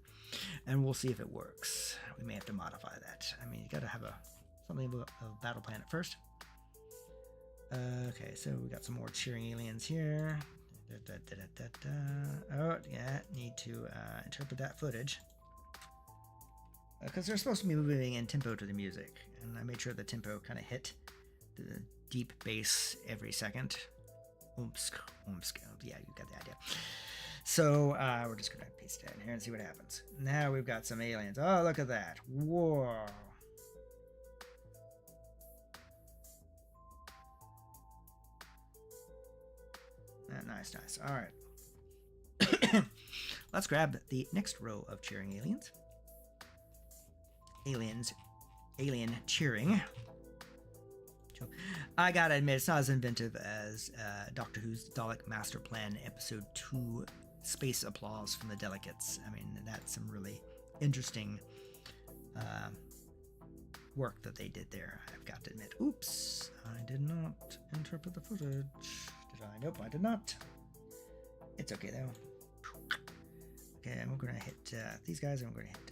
and we'll see if it works. We may have to modify that. I mean, you got to have something of a battle plan at first. Okay, so we got some more cheering aliens here. Oh, yeah, need to interpret that footage. Because they're supposed to be moving in tempo to the music. And I made sure the tempo kind of hit the deep bass every second. Oomsk, oomsk. Yeah, you got the idea. So we're just going to paste that in here and see what happens. Now we've got some aliens. Oh, look at that. Whoa. Nice, nice. All right. Let's grab the next row of cheering aliens. Alien cheering. I gotta admit, it's not as inventive as Doctor Who's Dalek Master Plan Episode 2, Space Applause from the Delegates. I mean, that's some really interesting work that they did there, I've got to admit. Oops, I did not interpret the footage. Did I? Nope, I did not. It's okay, though. Okay, and we're going to hit these guys, and we're going to hit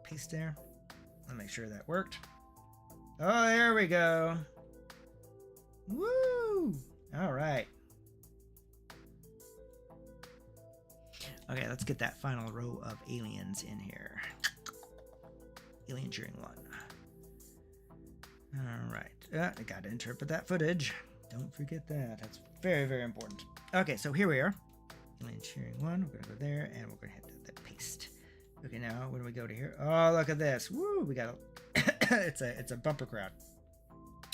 paste there. I'll make sure that worked. Oh, there we go. Woo! All right. Okay, let's get that final row of aliens in here. Alien cheering 1. All right. I got to interpret that footage. Don't forget that. That's very, very important. Okay, so here we are. Alien cheering 1. We're going to go there, and we're going to hit the paste. Okay, now when we go to here, oh, look at this. Woo! We got it's a bumper crowd.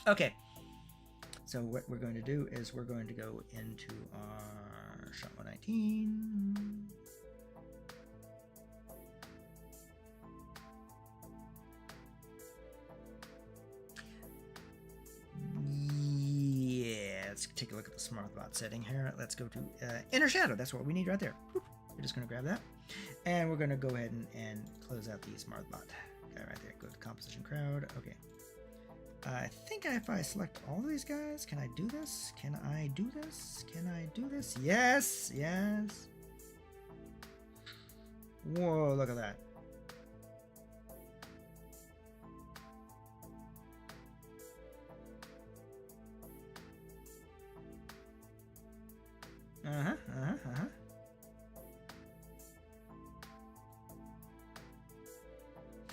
Okay. So what we're going to do is we're going to go into our shot 119. Yeah, let's take a look at the SmartBot setting here. Let's go to Inner Shadow. That's what we need right there. We're just going to grab that. And we're going to go ahead and close out the SmartBot. Okay, right there. Go to Composition Crowd. Okay. I think if I select all of these guys, can I do this? Can I do this? Can I do this? Yes! Yes! Whoa, look at that.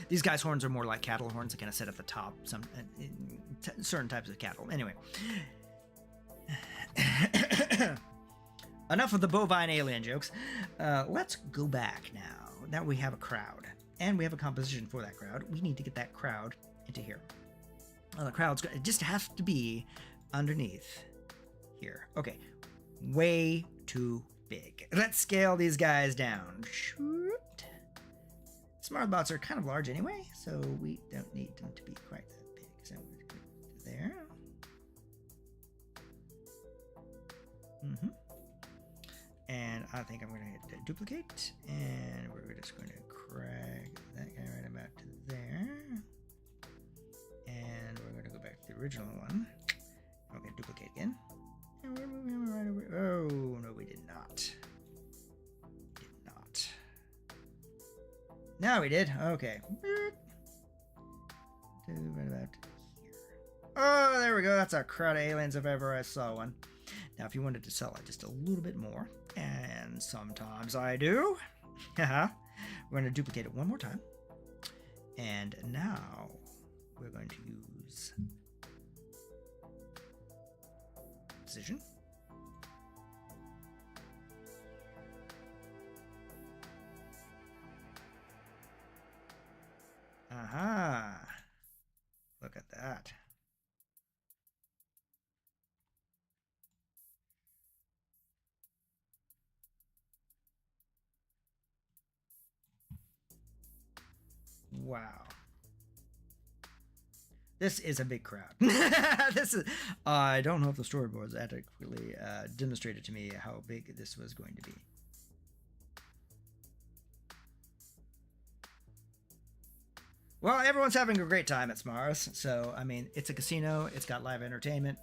These guys' horns are more like cattle horns. They kind of sit at the top. Some certain types of cattle. Anyway, enough of the bovine alien jokes. Let's go back now. Now we have a crowd, and we have a composition for that crowd. We need to get that crowd into here. Well, the crowd's it just has to be underneath here. Okay, way too big. Let's scale these guys down. Shoot. SmartBots are kind of large anyway, so we don't need them to be quite that big. So we're going to there. And I think I'm going to hit duplicate, and we're just going to drag that guy right about to there. And we're going to go back to the original one. We're going to duplicate again. And we're moving him right over. Oh, no, we did not. Now we did. Okay. Right about here. Oh, there we go. That's a crowd of aliens if ever I saw one. Now, if you wanted to sell it just a little bit more, and sometimes I do, we're going to duplicate it one more time. And now we're going to use position. Wow. This is a big crowd. This is. I don't know if the storyboards adequately demonstrated to me how big this was going to be. Well, everyone's having a great time at Smars. So, I mean, it's a casino. It's got live entertainment.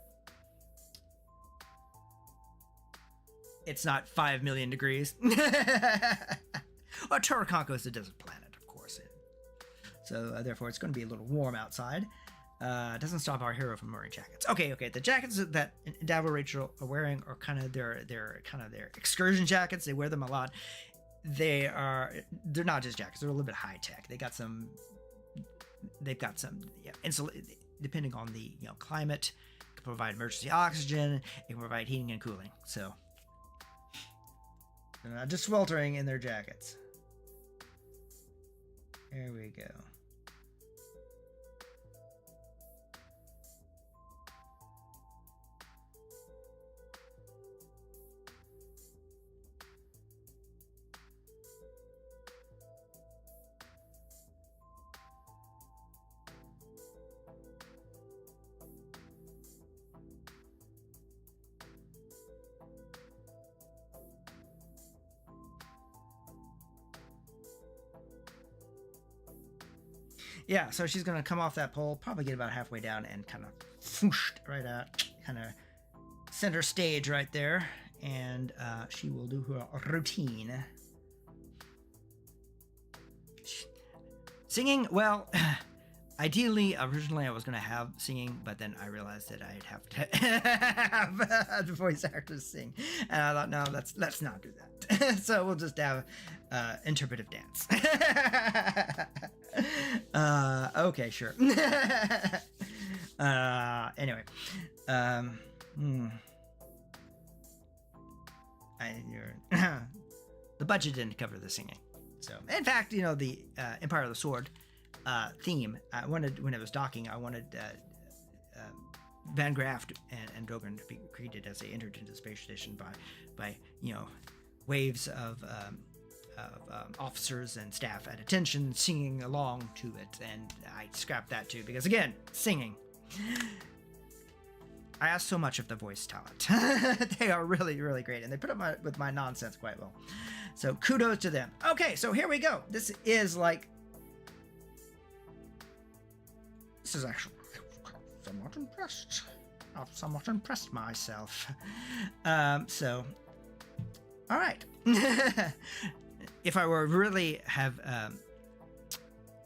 It's not 5 million degrees. Well, Turakanko is a desert planet, of course. So, therefore, it's going to be a little warm outside. Doesn't stop our hero from wearing jackets. Okay. The jackets that Indavo and Rachel are wearing are kind of their excursion jackets. They wear them a lot. They're not just jackets. They're a little bit high tech. They've got some depending on the climate, it can provide emergency oxygen. It can provide heating and cooling. So they're not just sweltering in their jackets. There we go. Yeah, so she's gonna come off that pole, probably get about halfway down, and kind of whoosh right out, kind of center stage right there, and she will do her routine. Singing, well, ideally, originally I was gonna have singing, but then I realized that I'd have to have the voice actors sing, and I thought, no, let's not do that. So we'll just have interpretive dance. Okay, sure. Anyway, the budget didn't cover the singing. So, in fact, the Empire of the Sword theme, I wanted, when it was docking, I wanted Van Graft and Dogen to be greeted as they entered into the space station by waves of officers and staff at attention singing along to it, and I scrapped that too because, again, singing. I ask so much of the voice talent. They are really, really great, and they put up with my nonsense quite well. So kudos to them. Okay, so here we go. This is actually somewhat impressed. I've somewhat impressed myself. So, all right. If I were really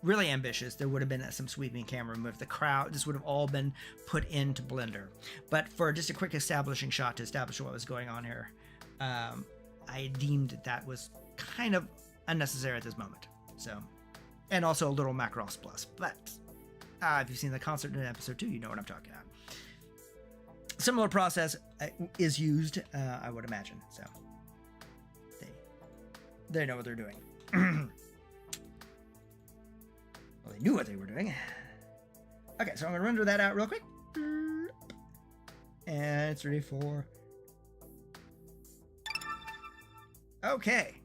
really ambitious, there would have been some sweeping camera move. The crowd, this would have all been put into Blender. But for just a quick establishing shot to establish what was going on here, I deemed that was kind of unnecessary at this moment. So, and also a little Macross plus. But if you've seen the concert in episode 2, you know what I'm talking about. Similar process is used, I would imagine. So they know what they're doing. Well, they knew what they were doing. Okay, so I'm going to render that out real quick. And it's ready for... Okay.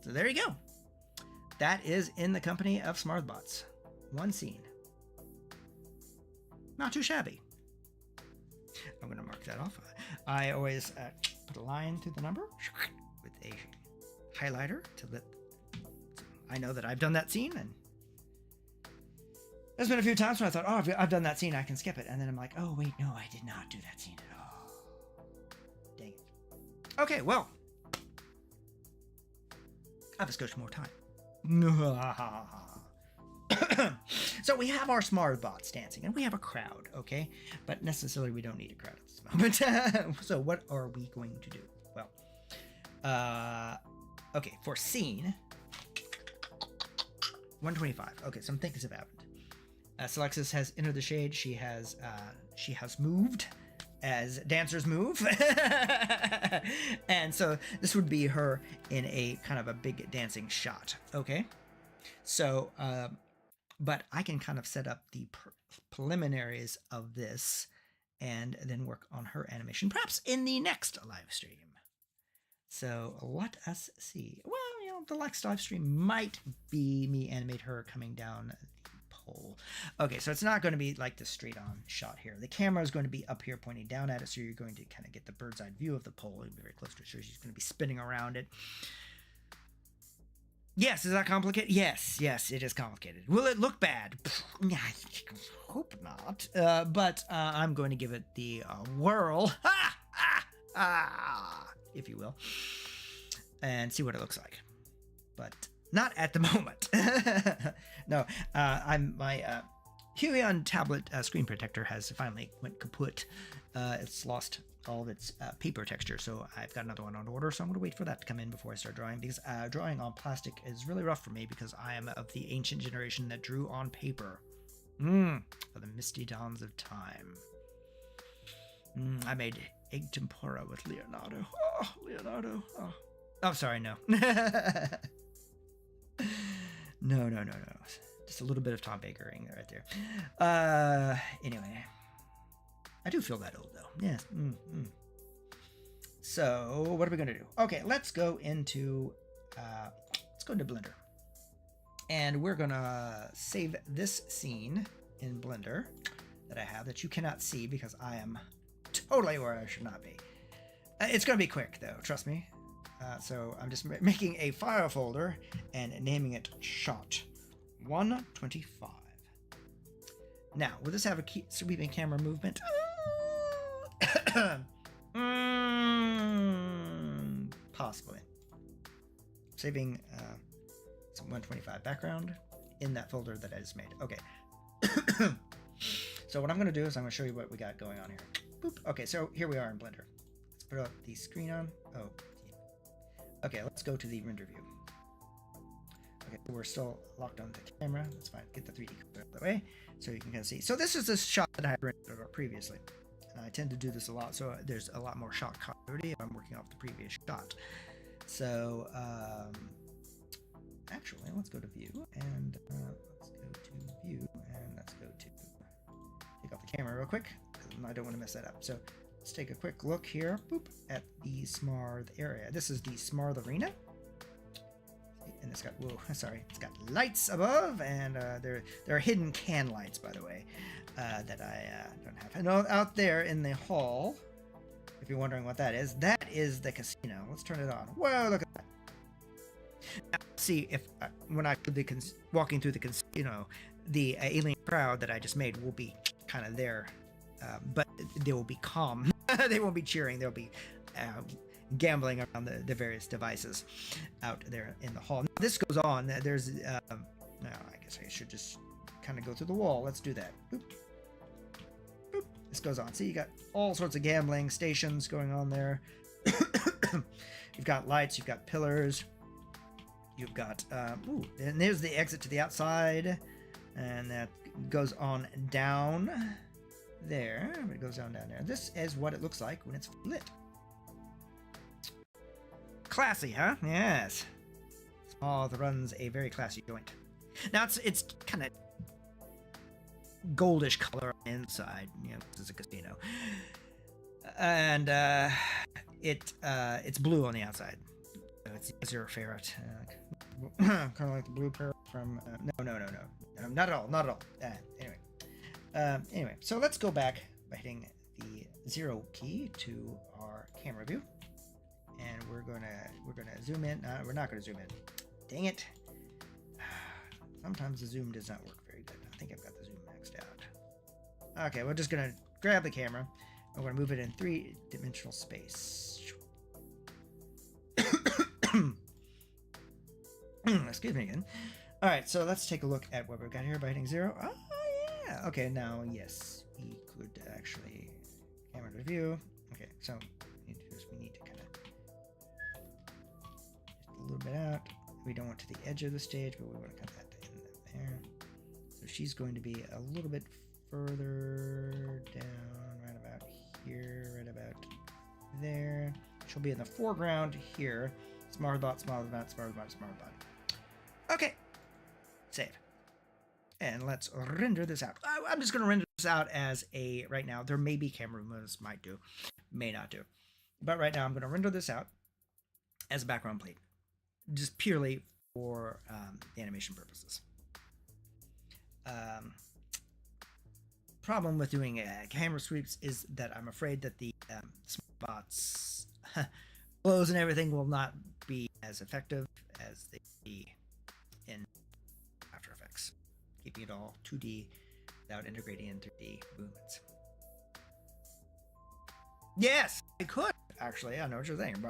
So there you go. That is In the Company of Smartbots. One scene. Not too shabby. I'm going to mark that off. I always put a line through the number with a highlighter to let... I know that I've done that scene, and there's been a few times when I thought, oh, I've done that scene, I can skip it. And then I'm like, oh, wait, no, I did not do that scene at all. Dang it. Okay, well, I have a skosh more time. So we have our smart bots dancing, and we have a crowd, okay? But necessarily we don't need a crowd at this moment. So what are we going to do? Well, okay, for scene 125. Okay, some things have happened. Selexis has entered the shade. She has moved as dancers move. And so this would be her in a kind of a big dancing shot. Okay. So, but I can kind of set up the preliminaries of this and then work on her animation, perhaps in the next live stream. So let us see. Well, the next live stream might be me animate her coming down the pole. Okay, so it's not going to be like the straight on shot here. The camera is going to be up here pointing down at it, so you're going to kind of get the bird's eye view of the pole. You'll be very close to it, so she's going to be spinning around it. Yes, is that complicated? Yes, it is complicated. Will it look bad? I hope not. But I'm going to give it the whirl, if you will, and see what it looks like. But not at the moment. No, my Huion tablet screen protector has finally went kaput. It's lost all of its paper texture, so I've got another one on order, so I'm going to wait for that to come in before I start drawing, because drawing on plastic is really rough for me, because I am of the ancient generation that drew on paper. For the misty dawns of time. I made egg tempura with Leonardo. Oh, Leonardo. Oh, sorry, no. No. Just a little bit of Tom Bakering right there. Anyway. I do feel that old, though. Yes. So, what are we going to do? Okay, let's go into Blender. And we're going to save this scene in Blender that I have that you cannot see because I am totally where I should not be. It's going to be quick, though. Trust me. So, I'm just making a file folder and naming it Shot 125. Now, will this have a sweeping camera movement? Possibly. Saving some 125 background in that folder that I just made. Okay. So what I'm going to do is I'm going to show you what we got going on here. Boop. Okay, so here we are in Blender. Let's put up the screen on. Oh. Okay, let's go to the render view. Okay, we're still locked on the camera. That's fine. Get the 3D out of the way so you can kind of see. So this is the shot that I had rendered previously. And I tend to do this a lot, so there's a lot more shot continuity if I'm working off the previous shot. So, actually, let's go to view, and let's go to view, and let's go to take off the camera real quick, because I don't want to mess that up. So let's take a quick look here, boop, at the Smarth area. This is the Smarth Arena. And it's got, whoa, sorry, it's got lights above, and there are hidden can lights, by the way, that I don't have. And out there in the hall, if you're wondering what that is the casino. Let's turn it on. Whoa, look at that. Now, see if when I do walking through the casino, the alien crowd that I just made will be kind of there, but they will be calm. They won't be cheering. They'll be gambling around the various devices out there in the hall. Now, this goes on. There's now I guess I should just kind of go through the wall. Let's do that. Boop. Boop. This goes on. See, you got all sorts of gambling stations going on there. You've got lights, you've got pillars, you've got and there's the exit to the outside, and that goes on down there. It goes down there. This is what it looks like when it's lit. Classy, huh? Yes. Smarth runs a very classy joint. Now it's kind of goldish color on the inside. You know, this is a casino, and it's blue on the outside. So it's Zero Ferret, kind of like the blue parrot from. No, not at all. Anyway, so let's go back by hitting the 0 key to our camera view. And we're gonna zoom in. We're not gonna zoom in. Dang it! Sometimes the zoom does not work very good. I think I've got the zoom maxed out. Okay, we're just gonna grab the camera. And we're gonna move it in 3-dimensional space. Excuse me again. All right, so let's take a look at what we've got here by hitting 0. Oh yeah. Okay, now yes, we could actually camera to view. Okay, so we need to kind of a little bit out. We don't want to the edge of the stage, but we want to cut that in there. So she's going to be a little bit further down, right about here, right about there. She'll be in the foreground here. Smarth bot. Okay, save. And let's render this out. I'm just going to render this out as a, right now, there may be camera movements, might do, may not do. But right now I'm going to render this out as a background plate. just purely for the animation purposes. Problem with doing camera sweeps is that I'm afraid that the spots flows and everything will not be as effective as they be in After Effects, keeping it all 2D without integrating in 3D movements. Yes, I could actually. I know what you're saying,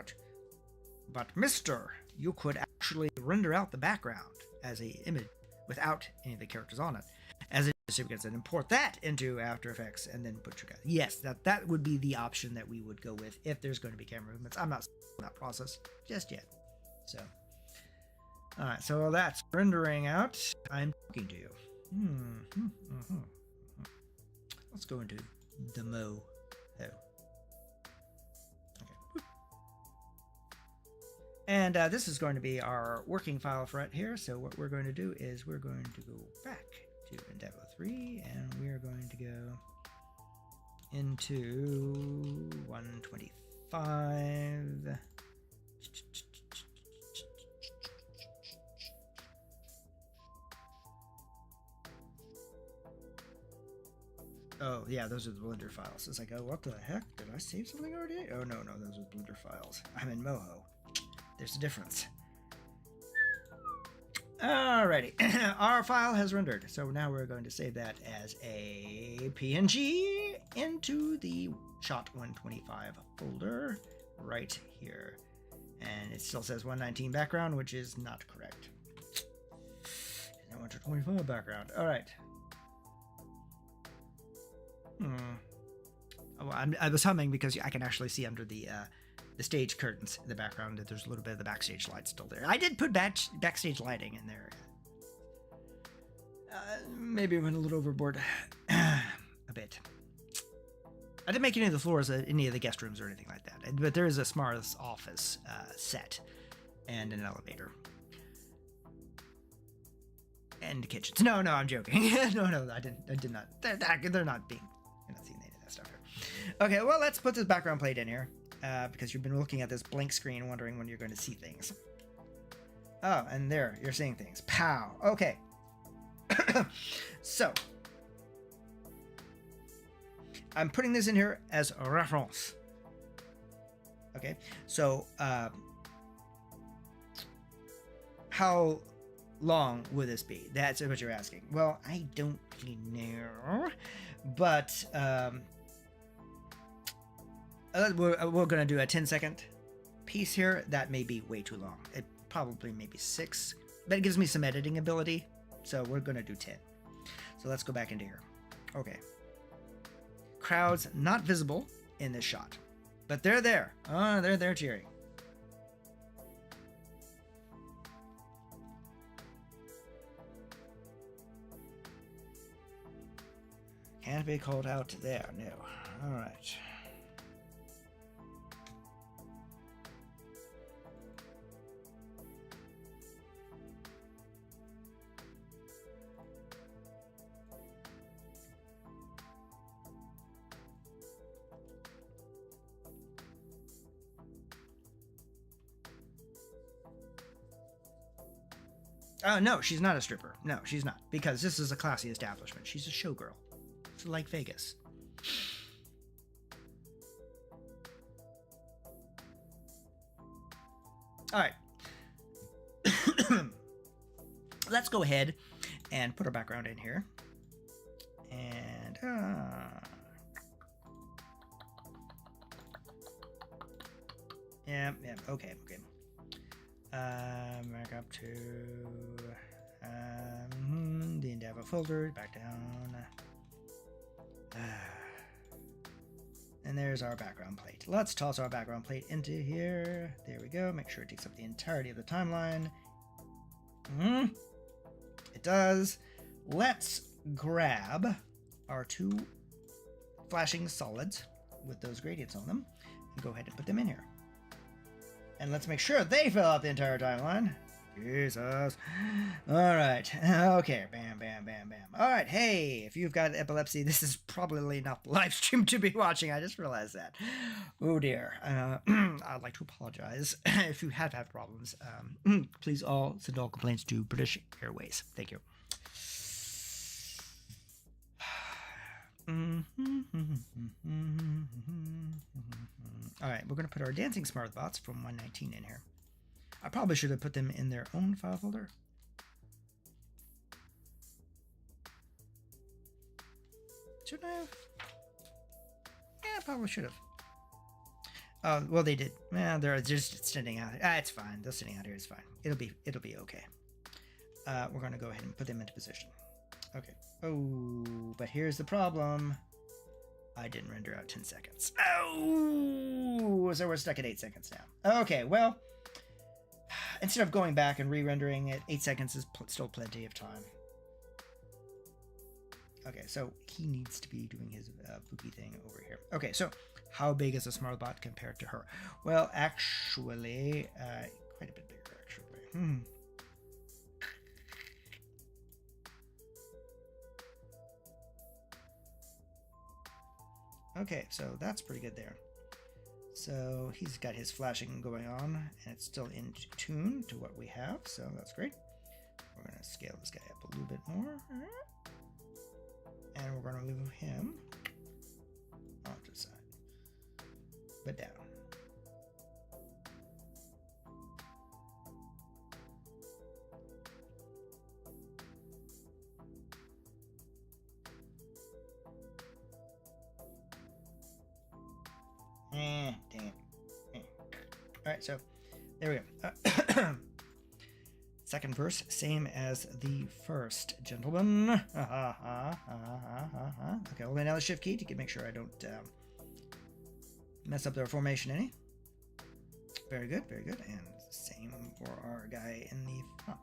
but Mister, you could actually render out the background as a image without any of the characters on it, as a certificates, and import that into After Effects, and then put your guys. Yes, that would be the option that we would go with if there's going to be camera movements. I'm not in that process just yet. So, all right. So that's rendering out. I'm talking to you. Let's go into the Mo. Oh. And this is going to be our working file for it here. So what we're going to do is we're going to go back to Indavo 3, and we're going to go into 125. Oh, yeah, those are the Blender files. It's like, oh, what the heck? Did I save something already? Oh, no, those are Blender files. I'm in Moho. There's a difference. Alrighty, our file has rendered. So now we're going to save that as a PNG into the Shot 125 folder right here. And it still says 119 background, which is not correct. And 125 background. All right. Oh, I was humming because I can actually see under the stage curtains in the background that there's a little bit of the backstage light still there. I did put backstage lighting in there. Maybe I went a little overboard a bit. I didn't make any of the floors, any of the guest rooms or anything like that. But there is a smart office set and an elevator. And kitchens. No, I'm joking. no, I did not. They're not being. You're not seeing any of that stuff here. Okay, well, let's put this background plate in here. Because you've been looking at this blank screen wondering when you're going to see things. Oh, and there, you're seeing things. Pow. Okay. So, I'm putting this in here as a reference. Okay, so, how long would this be? That's what you're asking. Well, I don't really know, but, we're going to do a 10-second piece here. That may be way too long. It probably maybe 6, but it gives me some editing ability. So we're going to do 10. So let's go back into here. Okay. Crowds not visible in this shot, but they're there. Oh, they're there cheering. Can't be called out there. No. All right. No, she's not a stripper. No, she's not. Because this is a classy establishment. She's a showgirl. It's like Vegas. All right. Let's go ahead and put our background in here. And... Yeah, okay. Back up to the Indavo folder, back down. And there's our background plate. Let's toss our background plate into here. There we go. Make sure it takes up the entirety of the timeline. It does. Let's grab our 2 flashing solids with those gradients on them and go ahead and put them in here. And let's make sure they fill out the entire timeline. Jesus. All right. Okay. Bam, bam, bam, bam. All right. Hey, if you've got epilepsy, this is probably not the live stream to be watching. I just realized that. Oh, dear. I'd like to apologize if you have had problems. Please send all complaints to British Airways. Thank you. All right. We're going to put our dancing smart bots from 119 in here. I probably should have put them in their own file folder. Shouldn't I have? Yeah, I probably should have. Well, they did. Yeah, they're just sitting out. It's fine. They're sitting out here. It's fine. It'll be okay. We're gonna go ahead and put them into position. Okay. Oh, but here's the problem. I didn't render out 10 seconds. Oh, so we're stuck at 8 seconds now. Okay, well, instead of going back and re-rendering it, 8 seconds is still plenty of time. Okay, so he needs to be doing his Pookie thing over here. Okay, so how big is a SmartBot compared to her? Well, actually, quite a bit bigger, actually. Okay, so that's pretty good there. So he's got his flashing going on, and it's still in tune to what we have, so that's great. We're going to scale this guy up a little bit more. And we're going to move him off to the side, but down. Damn. All right, so there we go. Second verse, same as the first, gentlemen. Okay, hold down the shift key to make sure I don't mess up their formation any. Very good, very good. And same for our guy in the front.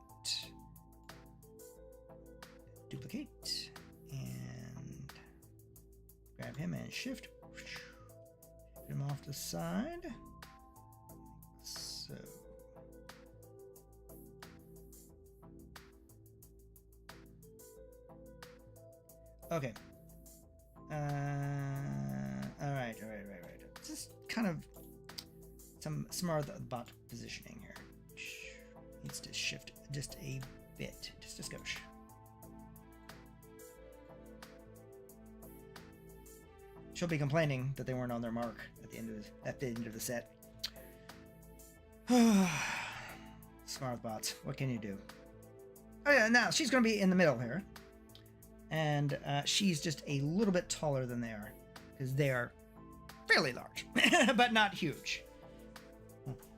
Duplicate and grab him and shift. Him off the side. So okay. All right. Just kind of some smart bot positioning here. Needs to shift just a bit, just a skosh. She'll be complaining that they weren't on their mark at the end of the set. Smart bots, what can you do? Oh yeah, now she's going to be in the middle here, and she's just a little bit taller than they are, because they are fairly large, but not huge.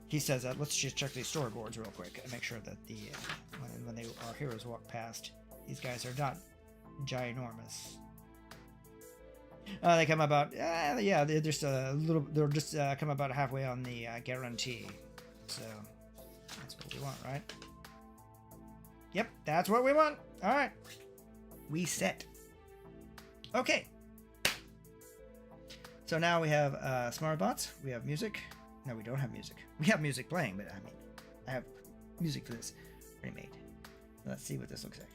He says that. Let's just check these storyboards real quick and make sure that the when our heroes walk past, these guys are not ginormous. They come about, yeah, they're just a little. They're just come about halfway on the guarantee. So that's what we want, right? Yep, that's what we want. All right, we set. Okay. So now we have smart bots. We have music. No, we don't have music. We have music playing, but I mean, I have music for this remade. Let's see what this looks like.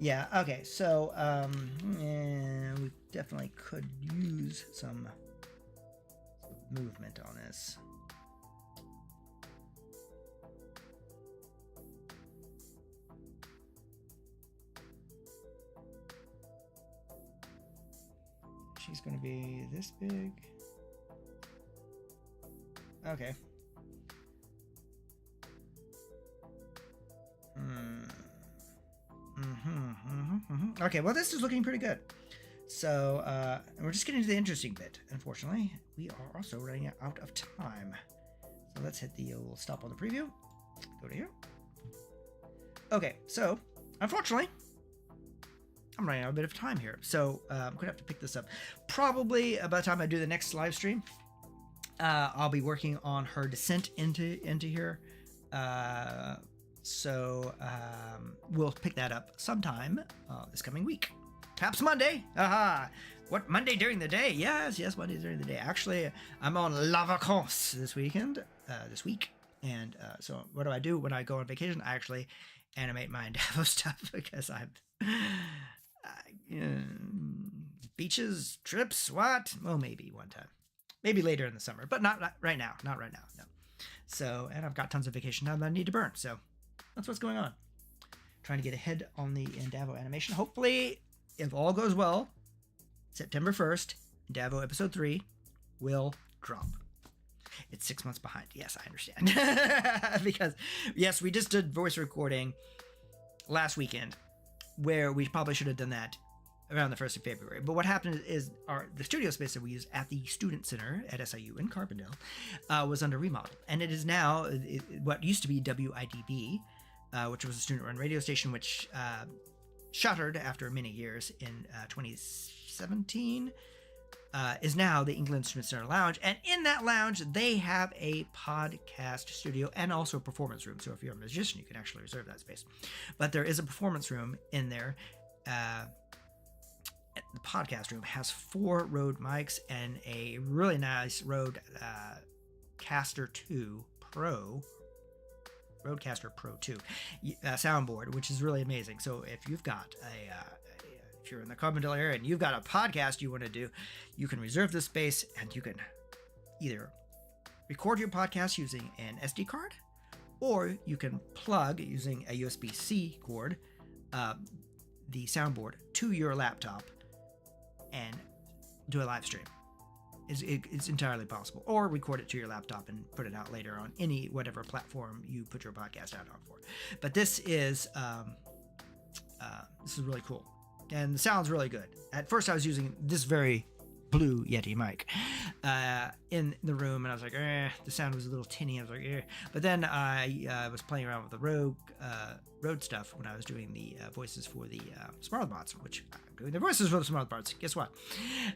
Yeah, okay, so we definitely could use some movement on this. She's going to be this big. Okay. Okay, well, this is looking pretty good. So, we're just getting to the interesting bit. Unfortunately, we are also running out of time. So let's hit the little stop on the preview. Go to here. Okay, so, unfortunately, I'm running out a bit of time here. So, I'm going to have to pick this up. Probably by the time I do the next live stream, I'll be working on her descent into here. So we'll pick that up sometime this coming week. Perhaps Monday. Aha! What, Monday during the day? Yes, Monday during the day. Actually, I'm on La Vacances this week. And so what do I do when I go on vacation? I actually animate my Indavo stuff because I'm... beaches, trips, what? Well, maybe one time. Maybe later in the summer, but not right now. Not right now, no. So, and I've got tons of vacation time that I need to burn. So that's what's going on. Trying to get ahead on the Indavo animation. Hopefully, if all goes well, September 1st, Indavo episode 3 will drop. It's 6 months behind. Yes, I understand. Because, yes, we just did voice recording last weekend, where we probably should have done that around the 1st of February. But what happened is the studio space that we use at the Student Center at SIU in Carbondale was under remodel. And it is now what used to be WIDB, which was a student-run radio station, which shuttered after many years in 2017, is now the England Student Center Lounge. And in that lounge, they have a podcast studio and also a performance room. So if you're a musician, you can actually reserve that space. But there is a performance room in there. The podcast room has 4 Rode mics and a really nice Rode Rodecaster Pro 2 soundboard, which is really amazing. So if you've got if you're in the Carbondale area and you've got a podcast you want to do, you can reserve this space and you can either record your podcast using an SD card, or you can plug using a USB-C cord the soundboard to your laptop and do a live stream. It's entirely possible. Or record it to your laptop and put it out later on whatever platform you put your podcast out on for. But this is really cool. And the sound's really good. At first I was using this very blue Yeti mic in the room, and I was like, the sound was a little tinny. I was like, But then I was playing around with the Rode stuff when I was doing the voices for the SmartBots, which I'm doing the voices for the SmartBots. Guess what?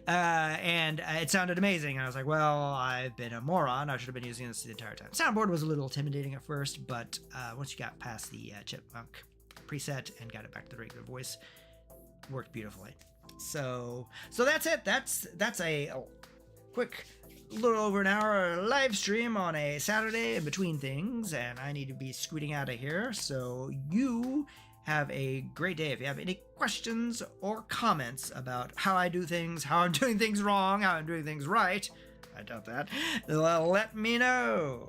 And it sounded amazing. And I was like, well, I've been a moron. I should have been using this the entire time. Soundboard was a little intimidating at first, but once you got past the chipmunk preset and got it back to the regular voice, it worked beautifully. So that's it. That's a quick little over an hour live stream on a Saturday in between things, and I need to be scooting out of here. So you have a great day. If you have any questions or comments about how I do things, how I'm doing things wrong, how I'm doing things right, I doubt that, well, let me know.